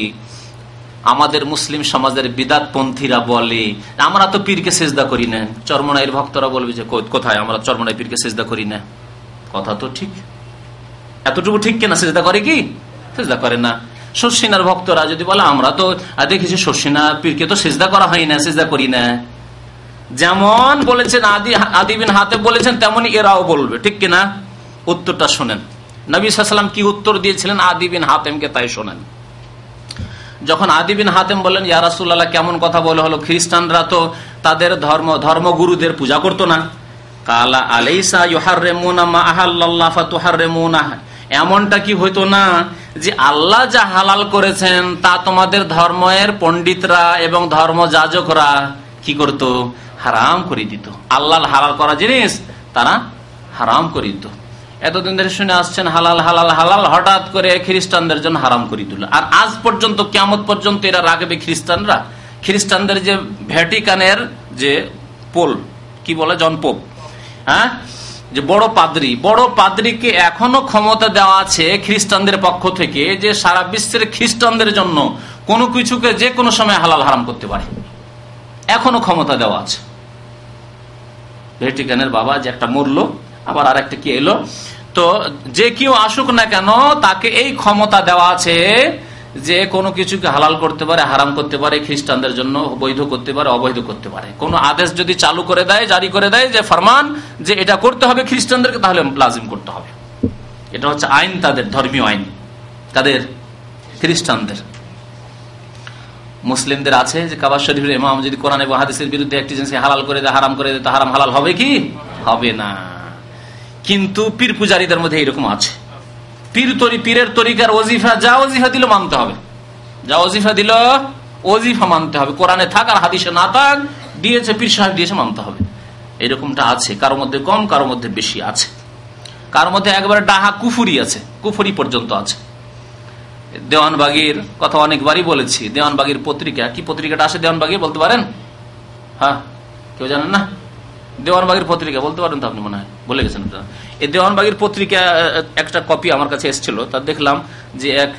আমাদের মুসলিম সমাজের বিদাতপন্থীরা বলে আমরা তো পীরকে সেজদা করি না, চরমনাইয়ের ভক্তরা বলবে যে কোথায়, আমরা চরমনাই পীরকে সেজদা করি না। কথা তো ঠিক, এতটুকু ঠিক কিনা? সেজদা করে কি? সেজদা করে না। শর্ষিনার ভক্তরা যদি বলে আমরা তো দেখেছি শর্ষিনা পীরকে তো সেজদা করা হয় না, সেজদা করি না, যেমন বলেছেন আদি বিন হাতেম বলেছেন, তেমনি এরাও বলবে, ঠিক কিনা? উত্তরটা শোনেন, নবী সাল্লাল্লাহু আলাইহি ওয়াসাল্লাম কি উত্তর দিয়েছিলেন আদি বিন হাতেমকে, তাই শোনেন। যখন আদি বিন হাতেম বললেন ইয়া রাসূলুল্লাহ, কেমন কথা বলা হলো, খ্রিস্টানরা তো তাদের ধর্মগুরুদের পূজা করতো না। কালা আলাইসা ইউহাররিমুনা মা আহাল্লাল্লাহ ফাতুহাররিমুনা, এমনটা কি হইতো না যে আল্লাহ যা হালাল করেছেন তা তোমাদের ধর্মের পণ্ডিতরা এবং ধর্মযাজকরা কি করত? হারাম করে দিত। আল্লাহ হালাল করা জিনিস তারা হারাম করে দিত। এতদিন ধরে শুনে আসছেন হালাল হালাল হালাল, হঠাৎ করে খ্রিস্টানদের জন্য হারাম করে দিল। আর আজ পর্যন্ত, কিয়ামত পর্যন্ত এরা রাখবে খ্রিস্টানরা। খ্রিস্টানদের যে ভ্যাটিকানের যে পোল কি বলে, জন পোপ, হ্যাঁ, যে বড় পাদ্রীকে এখনো ক্ষমতা দেওয়া আছে খ্রিস্টানদের পক্ষ থেকে যে সারা বিশ্বের খ্রিস্টানদের জন্য কোনো কিছুকে যে কোনো সময় হালাল হারাম করতে পারে, এখনো ক্ষমতা দেওয়া আছে। ভ্যাটিকানের বাবা যে একটা মরলো, আবার আর একটা কি এলো, তো যে কেউ আসুক না কেন তাকে এই ক্ষমতা দেওয়া আছে যে কোনো কিছুকে হালাল করতে পারে, হারাম করতে পারে, খ্রিস্টানদের জন্য বৈধ করতে পারে, অবৈধ করতে পারে। কোনো আদেশ যদি চালু করে দেয়, জারি করে দেয়, যে ফরমান যে এটা করতে হবে খ্রিস্টানদেরকে, তাহলে লাজিম করতে হবে। এটা হচ্ছে আইন, তাদের ধর্মীয় আইন, তাদের খ্রিস্টানদের। মুসলিমদের আছে যে কাবা শরীফের ইমাম যদি কোরআন এবং হাদিসের বিরুদ্ধে একটি জিনিস হালাল করে দেয়, হারাম করে দেয়, তা হারাম হালাল হবে কি? হবে না। কিন্তু পীর পূজারীদের মধ্যে এরকম আছে, পীরের তরিকার ওজিফা, যা ওজিফা দিল মানতে হবে, যা ওজিফা দিল ওজিফা মানতে হবে, কোরআনে থাক আর হাদিসে না থাক, দিয়েছে পীর সাহেব দিয়েছে মানতে হবে। এরকমটা আছে, কারোর মধ্যে কম, কারোর মধ্যে বেশি আছে, কারোর মধ্যে একবারে ডাহা কুফুরি আছে, কুফুরি পর্যন্ত আছে। দেওয়ানবাগির কথা অনেকবারই বলেছি, দেওয়ানবাগির পত্রিকা, কি পত্রিকাটা আসে দেওয়ানবাগি বলতে পারেন? হ্যাঁ, কেউ জানেন না? দেওয়ানবাগির পত্রিকা বলতে পারেন তো আপনি, মনে হয় বলে গেছেন। এই দেওয়ানবাগির পত্রিকা একটা কপি আমার কাছে এসেছিল, তা দেখলাম যে এক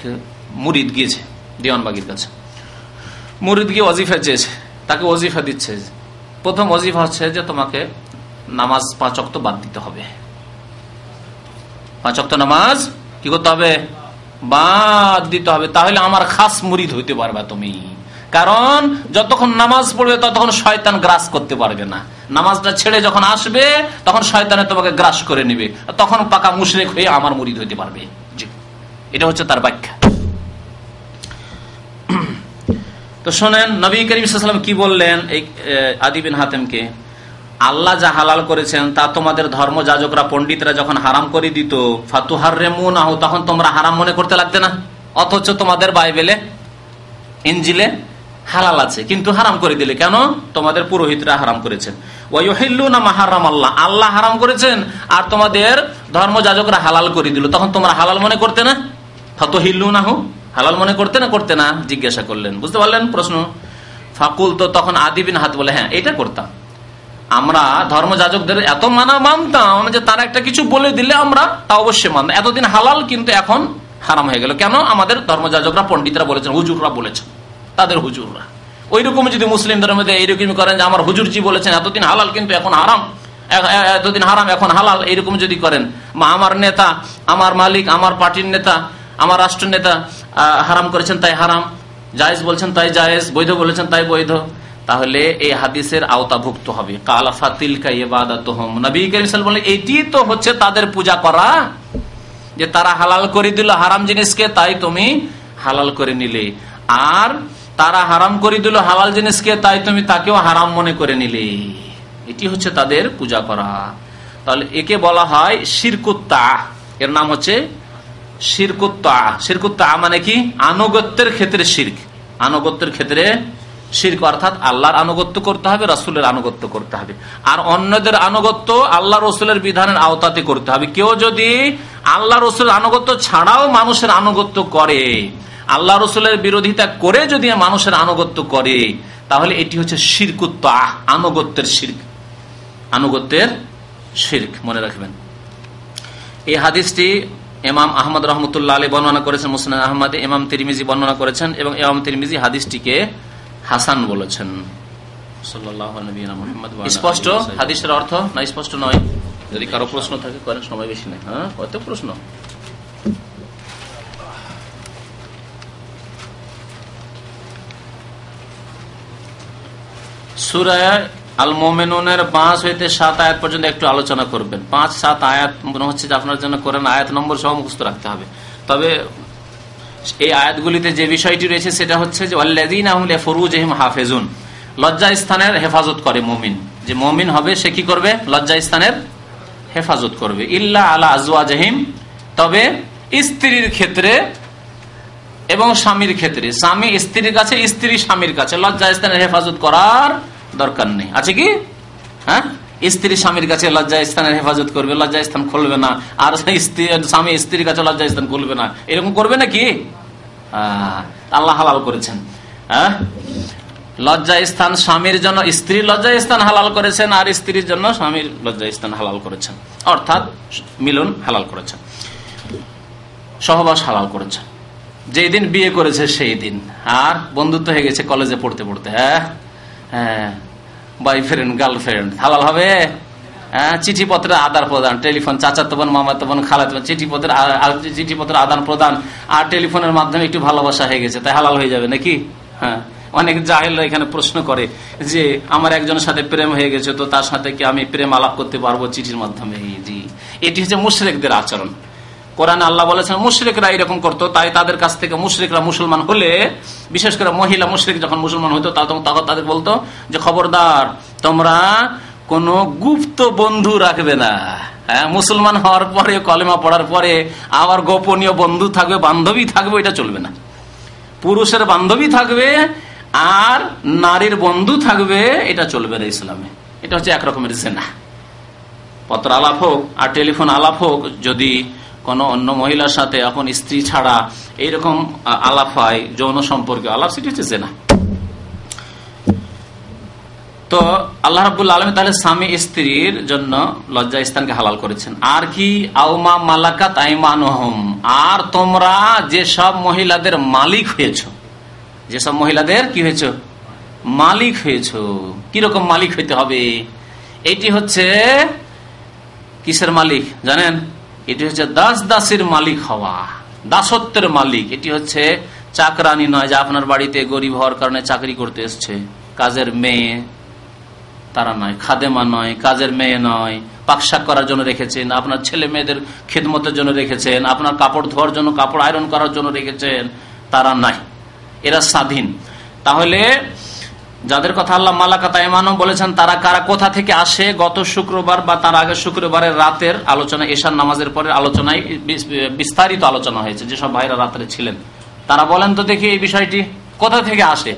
মুরিদ গিয়েছে দেওয়ানবাগির কাছে, মুরিদ গিয়ে ওয়াজিফা চেয়েছে, তাকে ওয়াজিফা দিচ্ছে। প্রথম ওয়াজিফা হচ্ছে যে তোমাকে নামাজ 5 ওয়াক্ত বাদ দিতে হবে, 5 ওয়াক্ত নামাজ কি করতে হবে, বাদ দিতে হবে, তাহলে আমার খাস মুরিদ হইতে পারবে তুমি। কারণ যতক্ষণ নামাজ পড়বে ততক্ষণ শয়তান গ্রাস করতে পারবে না, নামাজটা ছেড়ে যখন আসবে তখন শয়তানে তোমাকে গ্রাস করে নিবে, তখন পাকা মুশরিক হয়ে আমার মুরিদ হইতে পারবে। জি, এটা হচ্ছে তার ব্যাখ্যা। তো শোনেন নবী করিম সাল্লাল্লাহু আলাইহি ওয়াসাল্লাম কি বললেন এই আদি বিন হাতেমকে, আল্লাহ যা হালাল করেছেন তা তোমাদের ধর্মযাজকরা পণ্ডিতরা যখন হারাম করে দিত ফাতুহাররিমুনাহু, তখন তোমরা হারাম মনে করতে লাগতে না, অথচ তোমাদের বাইবেলে ইনজিলে হালাল আছে কিন্তু হারাম করে দিলে কেন, তোমাদের পুরোহিতরা হারাম করেছেন। ওয়ায়ুহিল্লুনা মা হারামাল্লাহ, আল্লাহ হারাম করেছেন আর তোমাদের ধর্মযাজকরা হালাল করে দিল, তখন তোমরা হালাল মনে করতে না, ফাতুহিল্লুনাহু, হালাল মনে করতে না করতে না, জিজ্ঞাসা করলেন। বুঝতে পারলেন প্রশ্ন? ফাকুল, তো তখন আদি বিন হাত বলে, হ্যাঁ এটা করতাম, আমরা ধর্মযাজকদের এত মানতাম যে তারা একটা কিছু বলে দিলে আমরা তা অবশ্যই মানতাম, এতদিন হালাল কিন্তু এখন হারাম হয়ে গেল কেন, আমাদের ধর্মযাজকরা পণ্ডিতরা বলেছেন, হুজুররা বলেছেন, তাদের হুজুররা। ওই রকম যদি মুসলিম ধর্মের এইরকমই করেন যে আমার হুজুরজি বলেছেন এতদিন হালাল কিন্তু এখন হারাম, এতদিন হারাম এখন হালাল, এইরকম যদি করেন, আমার নেতা, আমার মালিক, আমার পার্টির নেতা, আমার রাষ্ট্র নেতা হারাম করেছেন তাই হারাম, জায়েজ বলছেন তাই জায়েজ, বৈধ বলেছেন তাই বৈধ, তাহলে এই হাদিসের আওতাভুক্ত হবে। কালা ফাতিলকা ইবাদাতুহুম, নবী করিম সাল্লাল্লাহু আলাইহি ওয়াসাল্লাম বলেন এটি তো হচ্ছে তাদের পূজা করা, যে তারা হালাল করে দিল হারাম জিনিসকে তাই তুমি হালাল করে নিলে, আর তারা হারাম করে দিল হালাল জিনিসকে তাই তুমি তাকেও হারাম মনে করে নিলে, এটি হচ্ছে তাদের পূজা করা। তাহলে একে বলা হয় শিরকুত্তা, এর নাম হচ্ছে শিরকুত্তা। শিরকুত্তা মানে কি, আনুগত্যের ক্ষেত্রে শিরক, আনুগত্যের ক্ষেত্রে শিরক, অর্থাৎ আল্লাহর আনুগত্য করতে হবে, রাসূলের আনুগত্য করতে হবে, আর অন্যদের আনুগত্য আল্লাহ রসুলের বিধানের আওতাতে করতে হবে। কেউ যদি আল্লাহ রসুলের আনুগত্য ছাড়াও মানুষের আনুগত্য করে, আল্লাহ রসুলের বিরোধিতা করে যদি মানুষের আনুগত্য করে, তাহলে এটি হচ্ছে শিরকুত্তা, আনুগত্যের শিরক, আনুগত্যের শিরক, মনে রাখবেন। এই হাদিসটি ইমাম আহমদ রহমতুল্লাহ আলাইহি বর্ণনা করেছেন মুসনাদ আহমদে, ইমাম তিরমিজি বর্ণনা করেছেন এবং ইমাম তিরমিজি হাদিসটিকে হাসান বলেছেন। সাল্লাল্লাহু আলাইহি মুহাম্মদ। স্পষ্ট হাদিসের অর্থ না স্পষ্ট নয়? যদি কারো প্রশ্ন থাকে করেন, সময় বেশি নেই। হ্যাঁ, কত প্রশ্ন? সূরা আল মুমিনুনের 5 হইতে 7 আয়াত পর্যন্ত একটু আলোচনা করবেন। 5-7 আয়াত মনে হচ্ছে যে আপনার জন্য করেন আয়াত নম্বর সহ মুখস্থ রাখতে হবে। তবে এই আয়াতগুলিতে যে বিষয়টি রয়েছে সেটা হচ্ছে যে ওয়াল্লাযীনা হুম লিফুরুজিহিম হাফিজুন, লজ্জা স্থানের হেফাজত করে মুমিন। যে মুমিন হবে সে কি করবে? লজ্জা স্থানের হেফাজত করবে। ইল্লা আলা আজওয়াজিহিম, তবে স্ত্রীর ক্ষেত্রে এবং স্বামীর ক্ষেত্রে, স্বামী স্ত্রীর কাছে, স্ত্রী স্বামীর কাছে লজ্জা স্থানের হেফাজত করার দরকার নেই। আছে কি? হ্যাঁ, স্ত্রী স্বামীর কাছে লজ্জা স্থানের হেফাজত করবে, লজ্জা স্থান খুলবে না, আর স্বামী স্ত্রীর কাছে লজ্জা স্থান খুলবে না, এরকম করবে নাকি? আল্লাহ হালাল করেছেন। হ্যাঁ, লজ্জা স্থান স্বামীর জন্য স্ত্রীর লজ্জা স্থান হালাল করেছেন, আর স্ত্রীর জন্য স্বামীর লজ্জা স্থান হালাল করেছেন, অর্থাৎ মিলন হালাল করেছেন, সহবাস হালাল করেছেন। যেই দিন বিয়ে করেছে সেই দিন, আর বন্ধুত্ব হয়ে গেছে কলেজে পড়তে পড়তে, হ্যাঁ হ্যাঁ, বয়ফ্রেন্ড গার্লফ্রেন্ড হালাল হবে। হ্যাঁ, চিঠিপত্রের আদান প্রদান, টেলিফোন, চাচাতো বোন, মামাতো বোন, খালাতো বোন, চিঠিপত্রের আদান প্রদান আর টেলিফোনের মাধ্যমে একটু ভালোবাসা হয়ে গেছে, তাই হালাল হয়ে যাবে নাকি? হ্যাঁ, অনেক জাহেলরা এখানে প্রশ্ন করে যে আমার একজনের সাথে প্রেম হয়ে গেছে, তো তার সাথে কি আমি প্রেম আলাপ করতে পারবো চিঠির মাধ্যমে? জি, এটি হচ্ছে মুশরিকদের আচরণ। কোরআনে আল্লাহ বলেছেন মুশরিকরা এরকম করতো, তাই তাদের কাছ থেকে মুশরিকরা মুসলমান হলে, বিশেষ করে মহিলা মুশরিক যখন মুসলমান হইতো তখন তাদের বলতো যে খবরদার তোমরা কোনো গুপ্ত বন্ধু রাখবে না। হ্যাঁ, মুসলমান হওয়ার পরে, কলেমা পড়ার পরে আবার গোপনীয় বন্ধু থাকবে, বান্ধবী থাকবে, এটা চলবে না। পুরুষের বান্ধবী থাকবে আর নারীর বন্ধু থাকবে, এটা চলবে না ইসলামে। এটা হচ্ছে একরকমের জিনা। পত্র আলাপ হোক আর টেলিফোন আলাপ হোক, যদি কোন অন্য মহিলার সাথে এখন স্ত্রী ছাড়া এইরকম আলাপ হয়, যৌন সম্পর্কে আলাপ, সেটি হচ্ছে জিনা। তো আল্লাহ রাব্বুল আলামিন তাহলে স্বামী স্ত্রীর জন্য লজ্জা স্থানকে হালাল করেছেন। আর কি, আউমা মালাকাত আইমানুহুম, আর তোমরা যেসব মহিলাদের মালিক হয়েছো, যেসব মহিলাদের কি হয়েছো, মালিক হয়েছো। কিরকম মালিক হইতে হবে? এটি হচ্ছে কিসের মালিক জানেন? এটি হচ্ছে দাস দাসীর মালিক হওয়া, দাসত্বের মালিক। এটি হচ্ছে চাকরানি নয়, যে আপনার বাড়িতে গরিব হওয়ার কারণে চাকরি করতে এসছে, কাজের মেয়ে তারা নয়, খাদেমা নয়, কাজের মেয়ে নয়, পাকশাক করার জন্য রেখেছেন, আপনার ছেলে মেয়েদের খেদমতের জন্য রেখেছেন, আপনার কাপড় ধোয়ার জন্য, কাপড় আয়রন করার জন্য রেখেছেন, তারা নাই, এরা স্বাধীন। তাহলে যাদের কথা আল্লাহ মালাকাত আইমানুহুম বলেছেন, তারা কারা, কোথা থেকে আসে? গত শুক্রবার বা তার আগের শুক্রবারের রাতের আলোচনা, এশার নামাজের পরের আলোচনায় বিস্তারিত আলোচনা হয়েছে। যেসব ভাইরা রাত্রে ছিলেন তারা বলেন তো দেখি এই বিষয়টি কোথা থেকে আসে?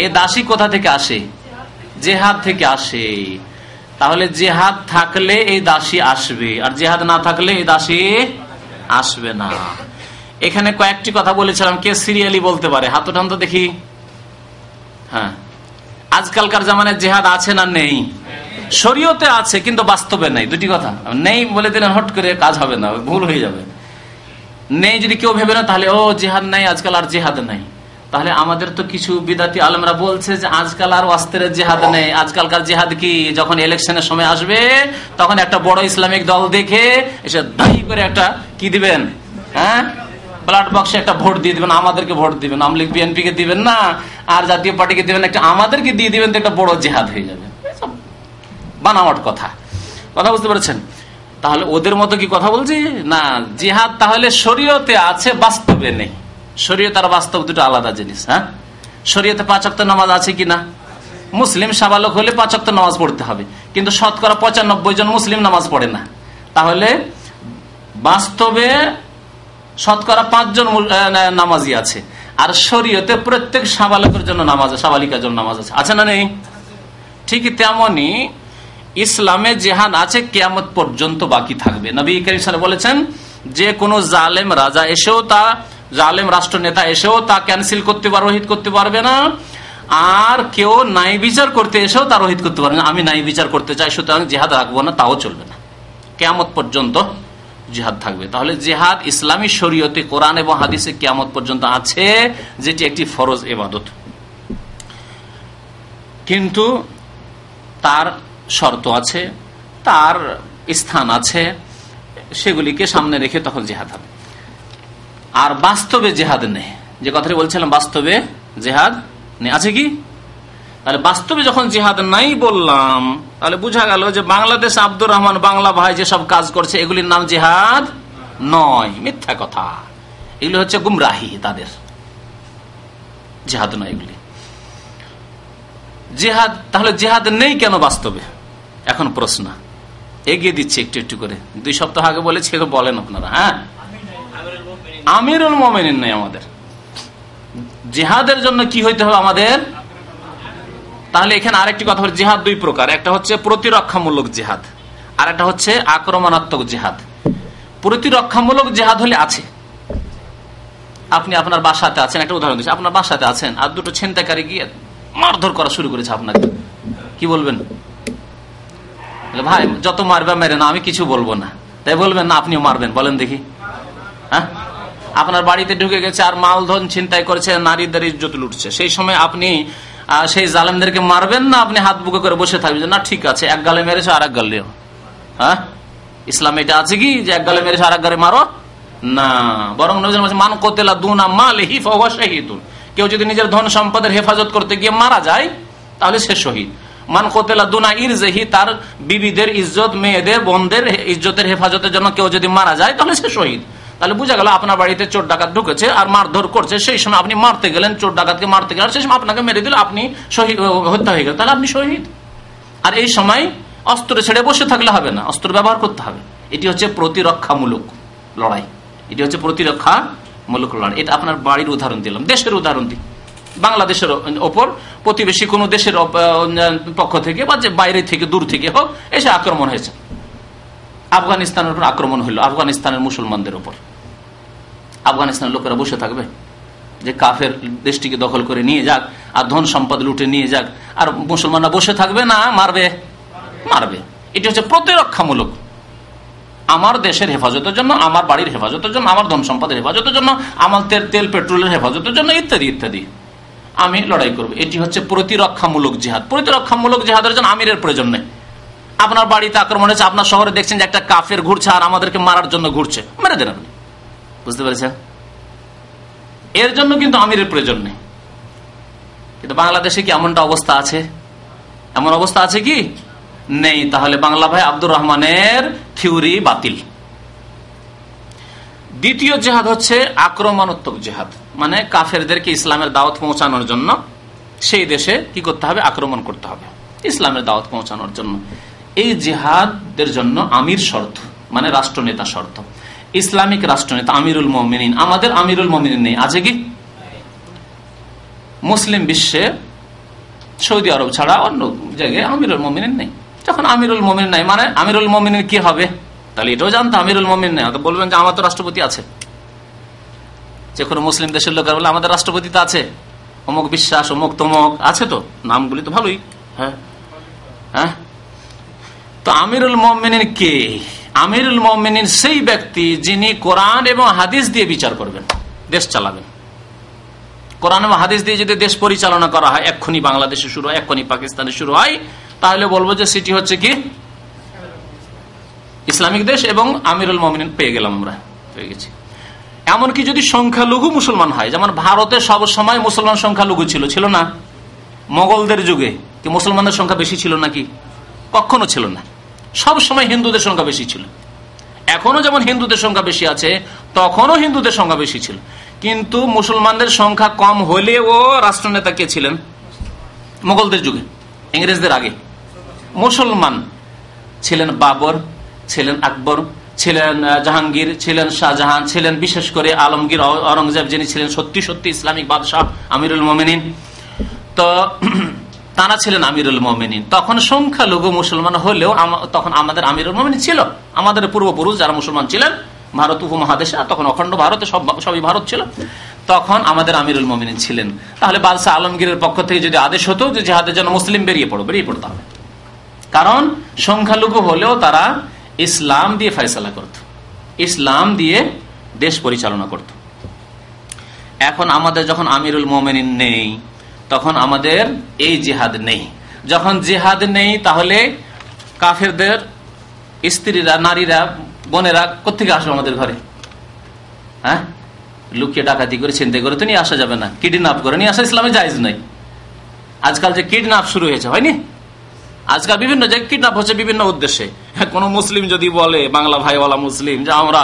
এই দাসী কোথা থেকে আসে? জেহাদ থেকে আসে। তাহলে জেহাদ থাকলে এই দাসী আসবে, আর জেহাদ না থাকলে এই দাসী আসবে না। এখানে কয়েকটি কথা বলেছিলাম, কে সিরিয়ালি বলতে পারে? হাত উঠান তো দেখি। হ্যাঁ, আজকালকার জামানায় জেহাদ আছে না নেই? শরীয়তে আছে কিন্তু বাস্তবে নেই। দুটি কথা, নেই বলে দিলেন হট করে কাজ হবে না, ভুল হয়ে যাবে। নেই যদি কেউ ভেবে না তাহলে ও জেহাদ নাই, আজকাল আর জেহাদ নাই। তাহলে আমাদের তো কিছু বিদাতি আলেমরা বলছে যে আজকাল আর অস্ত্রের জেহাদ নেই, আজকালকার জেহাদ কি, যখন ইলেকশনের সময় আসবে তখন একটা বড় ইসলামিক দল দেখে এসে দায়ী করে একটা কি দিবেন, হ্যাঁ, ব্যালট বক্সে একটা ভোট দিয়ে দিবেন, আমাদেরকে ভোট দিবেন, আওয়ামী লীগ বিএনপি কে দিবেন না, আর জাতীয় পার্টিকে দিবেন একটা, আমাদেরকে দিয়ে দিবেন, তো একটা বড় জেহাদ হয়ে যাবে। বানাওয়াট কথা, কথা বুঝতে পেরেছেন? তাহলে ওদের মতো কি কথা বলছি না, জিহাদ তাহলে শরীয়তে আছে, বাস্তবে নেই। শরীয়ত আর বাস্তব দুটো আলাদা জিনিস। হ্যাঁ, শরীয়তে 5 ওয়াক্ত নামাজ আছে কিনা? মুসলিম সাবালক হলে 5 ওয়াক্ত নামাজ পড়তে হবে, কিন্তু শতকরা 95 জন মুসলিম নামাজ পড়ে না। তাহলে বাস্তবে শতকরা 5 জন নামাজি আছে, আর শরীয়তে প্রত্যেক সাবালকের জন্য নামাজ, সাবালিকার জন্য নামাজ আছে, আছে না নেই? ঠিক তেমনি ইসলামে জেহাদ আছে, কিয়ামত পর্যন্ত বাকি থাকবে। নবী করিম সাল্লাল্লাহু আলাইহি ওয়াসাল্লাম বলেছেন যে কোন জালেম রাজা এসেও, তা জালেম রাষ্ট্রনেতা এসেও তা ক্যান্সেল করতে পারবে, রহিত করতে পারবে না। আর কেউ ন্যায় বিচার করতে এসেও তা রহিত করতে পারবে না। আমি ন্যায় বিচার করতে চাই সুতরাং জেহাদ রাখবো না, তাও চলবে না। কিয়ামত পর্যন্ত জিহাদ থাকবে। তাহলে জিহাদ ইসলামী শরীয়তে, কোরআন এবং হাদিসে কিয়ামত পর্যন্ত আছে, যেটি একটি ফরজ ইবাদত, কিন্তু তার শর্ত আছে, তার স্থান আছে, সেগুলিকে সামনে রেখে তখন জিহাদ হবে। আর বাস্তবে জেহাদ নেই, যে কথাটি বলছিলাম, বাস্তবে জেহাদ নেই, আছে কি? তাহলে বাস্তবে যখন জিহাদ নাই বললাম, তাহলে বোঝা গেল যে বাংলাদেশ আব্দুর রহমান বাংলা ভাই যেসব কাজ করছে এগুলির নাম জিহাদ নয়, মিথ্যা কথা। এগুলি হচ্ছে গুমরাহি, তাদের জিহাদ নয় এগুলি। জিহাদ, তাহলে জিহাদ নেই কেন বাস্তবে? এখন প্রশ্ন এগিয়ে দিচ্ছে একটু একটু করে। 2 সপ্তাহ আগে বলেছি, তো বলেন আপনারা। হ্যাঁ, আমিরুল মুমিনিন নেই আমাদের। জিহাদের জন্য কি হইতে হবে আমাদের? তাহলে এখানে আরেকটি কথা হল, জিহাদ 2 প্রকার, একটা হচ্ছে প্রতিরক্ষামূলক জিহাদ, আর একটা হচ্ছে আক্রমণাত্মক জিহাদ। প্রতিরক্ষামূলক জিহাদ হলে আছে, আপনি আপনার বাসাতে আছেন, একটা উদাহরণ দিচ্ছি, আপনার বাসাতে আছেন আর দুটো ছিনতাইকারী গিয়ে মারধর করা শুরু করেছে আপনাকে, কি বলবেন? ভাই যত মারবে মেরে না, আমি কিছু বলবো না, তাই বলবেন না আপনিও মারবেন? বলেন দেখি। হ্যাঁ, আপনার বাড়িতে ঢুকে গেছে আর মালধন ছিনতাই করেছে, নারীদের ইজ্জত লুটছে, সেই সময় আপনি সেই জালেমদেরকে মারবেন না আপনি হাত বুকে করে বসে থাকবেন? না, ঠিক আছে, এক গালে মেরেছে আর এক গালেও। হ্যাঁ, ইসলাম এটা আছে কি যে এক গালে মেরেছে আর এক গালে মারো না? বরং মান কোতেলা দুনা মালিহি ফাহুয়া শাহীদুন, কেউ যদি নিজের ধন সম্পদের হেফাজত করতে গিয়ে মারা যায় তাহলে সে শহীদ। মান কোতেলা দুনা ইরজিহি, তার বিবিদের ইজ্জত, মেয়েদের, বোনদের ইজ্জতের হেফাজতের জন্য কেউ যদি মারা যায় তাহলে সে শহীদ। তাহলে বোঝা গেল আপনার বাড়িতে চোর ডাকাত ঢুকেছে আর মারধর করছে, সেই সময় আপনি মারতে গেলেন, চোর ডাকাতকে মারতে গেলেন, সেই সময় আপনাকে মেরে দিল, আপনি শহীদ, হত্যা হয়ে গেল, তাহলে আপনি শহীদ। আর এই সময় অস্ত্র ছেড়ে বসে থাকলে হবে না, অস্ত্র ব্যবহার করতে হবে। এটি হচ্ছে প্রতিরক্ষামূলক লড়াই, এটি হচ্ছে প্রতিরক্ষামূলক লড়াই। এটা আপনার বাড়ির উদাহরণ দিলাম। দেশের উদাহরণ দিই, বাংলাদেশের ওপর প্রতিবেশী কোনো দেশের পক্ষ থেকে বা যে বাইরে থেকে, দূর থেকে হোক, এসে আক্রমণ হয়েছে। আফগানিস্তানের উপর আক্রমণ হলো, আফগানিস্তানের মুসলমানদের উপর। আফগানিস্তানের লোকেরা বসে থাকবে যে কাফের দেশটিকে দখল করে নিয়ে যাক আর ধন সম্পদ লুটে নিয়ে যাক, আর মুসলমানরা বসে থাকবে না, মারবে? মারবে। এটি হচ্ছে প্রতিরক্ষামূলক, আমার দেশের হেফাজতের জন্য, আমার বাড়ির হেফাজতের জন্য, আমার ধন সম্পদের হেফাজতের জন্য, আমার তেল পেট্রোলের হেফাজতের জন্য, ইত্যাদি ইত্যাদি আমি লড়াই করব। এটি হচ্ছে প্রতিরক্ষামূলক জিহাদ। প্রতিরক্ষামূলক জিহাদের জন্য আমিরের প্রয়োজন নেই। আপনার বাড়িতে আক্রমণ হয়েছে, আপনার শহরে দেখছেন যে একটা কাফের ঘুরছে আর আমাদেরকে মারার জন্য ঘুরছে, মেরে দেন আপনি। বুঝতে পেরেছেন? এর জন্য কিন্তু আমিরের প্রয়োজন নেই। কিন্তু বাংলাদেশে কি এমনটা অবস্থা আছে? এমন অবস্থা আছে কি? নেই। তাহলে বাংলা ভাই আব্দুর রহমানের থিওরি বাতিল। দ্বিতীয় জেহাদ হচ্ছে আক্রমণাত্মক জেহাদ, মানে কাফেরদেরকে ইসলামের দাওয়াত পৌঁছানোর জন্য সেই দেশে কি করতে হবে? আক্রমণ করতে হবে ইসলামের দাওয়াত পৌঁছানোর জন্য। এই জেহাদের জন্য আমির শর্ত, মানে রাষ্ট্রনেতা শর্ত। ইসলামিক রাষ্ট্রনেতা আমিরুল মুমিনিন। আমাদের আমিরুল মুমিনিন নেই, আছে কি? মুসলিম বিশ্বে সৌদি আরব ছাড়া অন্য জায়গায় আমিরুল মুমিনিন নেই। যখন আমিরুল মুমিনিন নাই, মানে আমিরুল মুমিনিন কি হবে? তাহলে এটাও জানতো আমিরুল মুমিনিন নেই। তো বলবেন যে আমার তো রাষ্ট্রপতি আছে। যে কোনো মুসলিম দেশের লোকের বলে আমাদের রাষ্ট্রপতি তো আছে, অমুক বিশ্বাস, অমুক তমক আছে, তো নামগুলি তো ভালোই। হ্যাঁ হ্যাঁ। তো আমিরুল মুমিনিন কে? আমিরুল মুমিনিন সেই ব্যক্তি যিনি কোরআন এবং হাদিস দিয়ে বিচার করবেন, দেশ চালাবেন। কোরআন এবং হাদিস দিয়ে যদি দেশ পরিচালনা করা হয়, এক্ষুনি বাংলাদেশে শুরু হয়, এক্ষুনি পাকিস্তানে শুরু হয়, তাহলে বলবো যে সেটি হচ্ছে কি ইসলামিক দেশ, এবং আমিরুল মুমিনিন পেয়ে গেলাম, আমরা পেয়ে গেছি। এমনকি যদি সংখ্যালঘু মুসলমান হয়, যেমন ভারতে সব সময় মুসলমান সংখ্যালঘু ছিল, ছিল না? মোগলদের যুগে কি মুসলমানের সংখ্যা বেশি ছিল নাকি? কখনো ছিল না। সব সময় হিন্দুদের সংখ্যা বেশি ছিল। এখনো যেমন হিন্দুদের সংখ্যা বেশি আছে, তখনও হিন্দুদের সংখ্যা বেশি ছিল। কিন্তু মুসলমানদের সংখ্যা কম হলেও রাষ্ট্রনেতা কে ছিলেন? মোগলদের যুগে, ইংরেজদের আগে মুসলমান ছিলেন। বাবর ছিলেন, আকবর ছিলেন, জাহাঙ্গীর ছিলেন, শাহজাহান ছিলেন, বিশেষ করে আলমগীর আওরঙ্গজেব যিনি ছিলেন সত্যি সত্যি ইসলামিক বাদশাহ, আমিরুল মুমিনিন। তো তারা ছিলেন আমিরুল মুমিনিন। তখন সংখ্যালঘু মুসলমান হলেও তখন আমাদের আমিরুল মুমিনিন ছিল। আমাদের পূর্বপুরুষ যারা মুসলমান ছিলেন ভারত উপমহাদেশে, তখন অখণ্ড ভারতে সবই ভারত ছিল, তখন আমাদের আমিরুল মুমিনিন ছিলেন। তাহলে বাদশাহ আলমগীরের পক্ষ থেকে যদি আদেশ হতো যে জিহাদের জন্য মুসলিম বেরিয়ে পড়তে হবে, কারণ সংখ্যালঘু হলেও তারা ইসলাম দিয়ে ফয়সালা করত, ইসলাম দিয়ে দেশ পরিচালনা করত। এখন আমাদের যখন আমিরুল মুমিনিন নেই, তখন আমাদের এই জিহাদ নেই। যখন জিহাদ নেই, তাহলে কাফেরদের স্ত্রীরা, নারীরা, বোনেরা কোথেকে আসবে আমাদের ঘরে? হ্যাঁ, লুকিয়ে ডাকাতি করে ছিনতাই করে তো নিয়ে আসা যাবে না, কিডন্যাপ করে নিয়ে আসা ইসলামে জায়েজ নাই। আজকাল যে কিডন্যাপ শুরু হয়েছে, হয়নি? আজকাল বিভিন্ন জায়গায় কিডন্যাপ হচ্ছে বিভিন্ন উদ্দেশ্যে। কোন মুসলিম যদি বলে, বাংলা ভাইওয়ালা মুসলিম, যে আমরা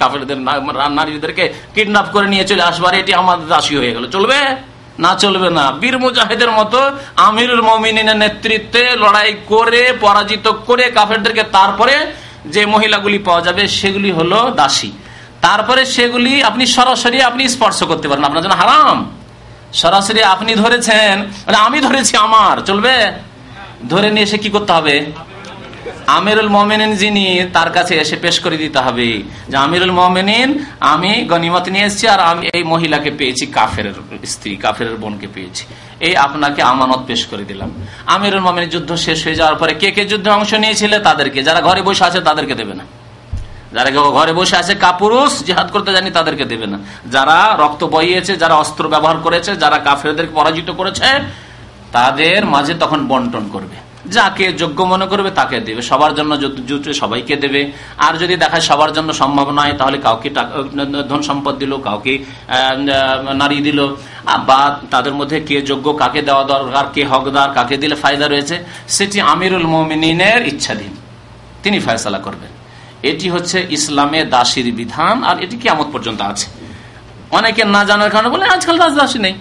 কাফেরদের নারীদেরকে কিডন্যাপ করে নিয়ে চলে আসবার, এটি আমাদের দাসী হয়ে গেল, চলবে না? চলবে না। বীর মুজাহিদের মতো আমিরুল মুমিনিনের নেতৃত্বে লড়াই করে পরাজিত করে কাফেরদেরকে, তারপরে যে মহিলাগুলি পাওয়া যাবে সেগুলি হলো দাসী। তারপরে সেগুলি আপনি সরাসরি আপনি স্পর্শ করতে পারেন, আপনার জন্য হারাম। সরাসরি আপনি ধরেছেন, আমি ধরেছি, আমার চলবে? ধরে নিয়ে এসে কি করতে হবে? আমিরুল মুমিনিন যিনি, তার কাছে এসে পেশ করে দিতে হবে যে আমিরুল মুমিনিন, আমি গনিমত নিয়ে এসেছি, আর আমি এই মহিলাকে পেয়েছি, কাফের স্ত্রী, কাফের বোনকে পেয়েছি, এই আপনাকে আমানত পেশ করে দিলাম। আমিরুল মুমিনিন যুদ্ধ শেষ হয়ে যাওয়ার পরে কে কে যুদ্ধে অংশ নিয়েছিল তাদেরকে, যারা ঘরে বসে আছে তাদেরকে দেবে না, যারা ঘরে বসে আছে কাপুরুষ জিহাদ করতে জানি তাদেরকে দেবে না, যারা রক্ত বইয়েছে, যারা অস্ত্র ব্যবহার করেছে, যারা কাফেরদেরকে পরাজিত করেছে, তাদের মাঝে তখন বন্টন করবে। যাকে যোগ্য মনে করবে তাকে দেবে, সবার জন্য জুটে সবাইকে দেবে। আর যদি দেখায় সবার জন্য সম্ভব নয়, তাহলে কাউকে ধন সম্পদ দিল, কাউকে নারী দিল, বা তাদের মধ্যে কে যোগ্য, কাকে দেওয়া দরকার, কে হকদার, কাকে দিলে ফায়দা রয়েছে, সেটি আমিরুল মুমিনিনের ইচ্ছাধীন, তিনি ফয়সালা করবেন। এটি হচ্ছে ইসলামে দাসীর বিধান, আর এটি কিয়ামত পর্যন্ত আছে। অনেকে না জানার কারণে বলে আজকাল দাসী নেই।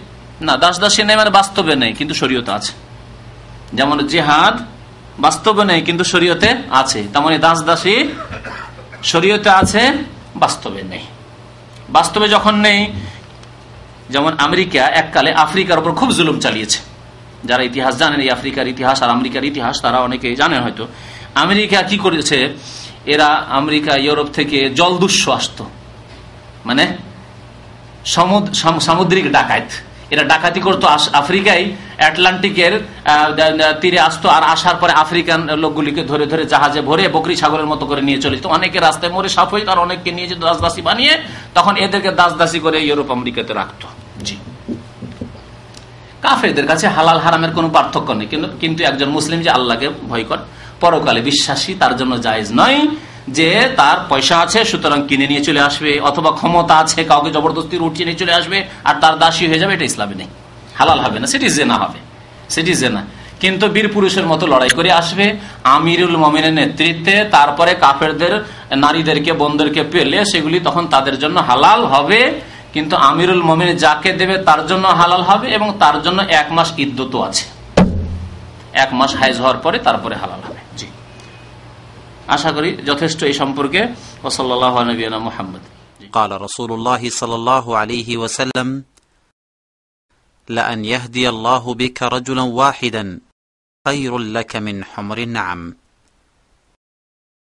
না, দাসী নেই মানে বাস্তবে নেই, কিন্তু শরীয়তে আছে। যেমন জিহাদ বাস্তবে নেই কিন্তু শরীয়তে আছে, তেমনি দাসী শরীয়তে আছে, বাস্তবে নেই। বাস্তবে যখন নেই, যেমন আমেরিকা এককালে আফ্রিকার উপর খুব জুলুম চালিয়েছে। যারা ইতিহাস জানেন, এই আফ্রিকার ইতিহাস আর আমেরিকার ইতিহাস, তারা অনেকেই জানেন হয়তো। আমেরিকা কি করেছে, এরা আমেরিকা ইউরোপ থেকে জলদস্যু আসতো, মানে সামুদ্রিক ডাকাত, এরা ডাকাতি করতো আফ্রিকায়, আটলান্টিকের তীরে আসতো, আর আসার পরে আফ্রিকান লোকগুলিকে ধরে ধরে জাহাজে ভরে বকরি ছাগলের মতো করে নিয়ে চলে যেত। অনেকে রাস্তায় মরে সাফ হয়ে, আর অনেককে নিয়ে যেত দাসদাসী বানিয়ে, তখন এদেরকে দাসদাসী করে ইউরোপ আমেরিকাতে রাখতো। জি, কাফেরদের কাছে হালাল হারামের কোনো পার্থক্য নেই, কিন্তু একজন মুসলিম যে আল্লাহকে ভয় করে, পরকালে বিশ্বাসী, তার জন্য জায়েজ নয় যে তার পয়সা আছে সুতরাং কিনে নিয়ে চলে আসবে, অথবা ক্ষমতা আছে কাউকে জবরদস্তি উঠিয়ে নিয়ে চলে আসবে আর তার দাসী হয়ে যাবে, এটা ইসলামে নেই, হালাল হবে না, সেটি জেনা হবে, সেটি জেনা। কিন্তু বীর পুরুষের মতো লড়াই করে আসবে আমিরুল মুমিনের নেতৃত্বে, তারপরে কাফেরদের নারীদেরকে বোনদেরকে পেলে সেগুলি তখন তাদের জন্য হালাল হবে, কিন্তু আমিরুল মুমিন যাকে দেবে তার জন্য হালাল হবে, এবং তার জন্য 1 মাস ইদ্দতও আছে, 1 মাস হাইজ হওয়ার পরে তারপরে হালাল হবে। জি, আশা করি যথেষ্ট এই সম্পর্কে। ওয়াসাল্লাল্লাহু আলা নবিয়িনা মুহাম্মদ। قال رسول الله صلى الله عليه وسلم لأن يهدي الله بك رجلا واحدا خير لك من حمر النعم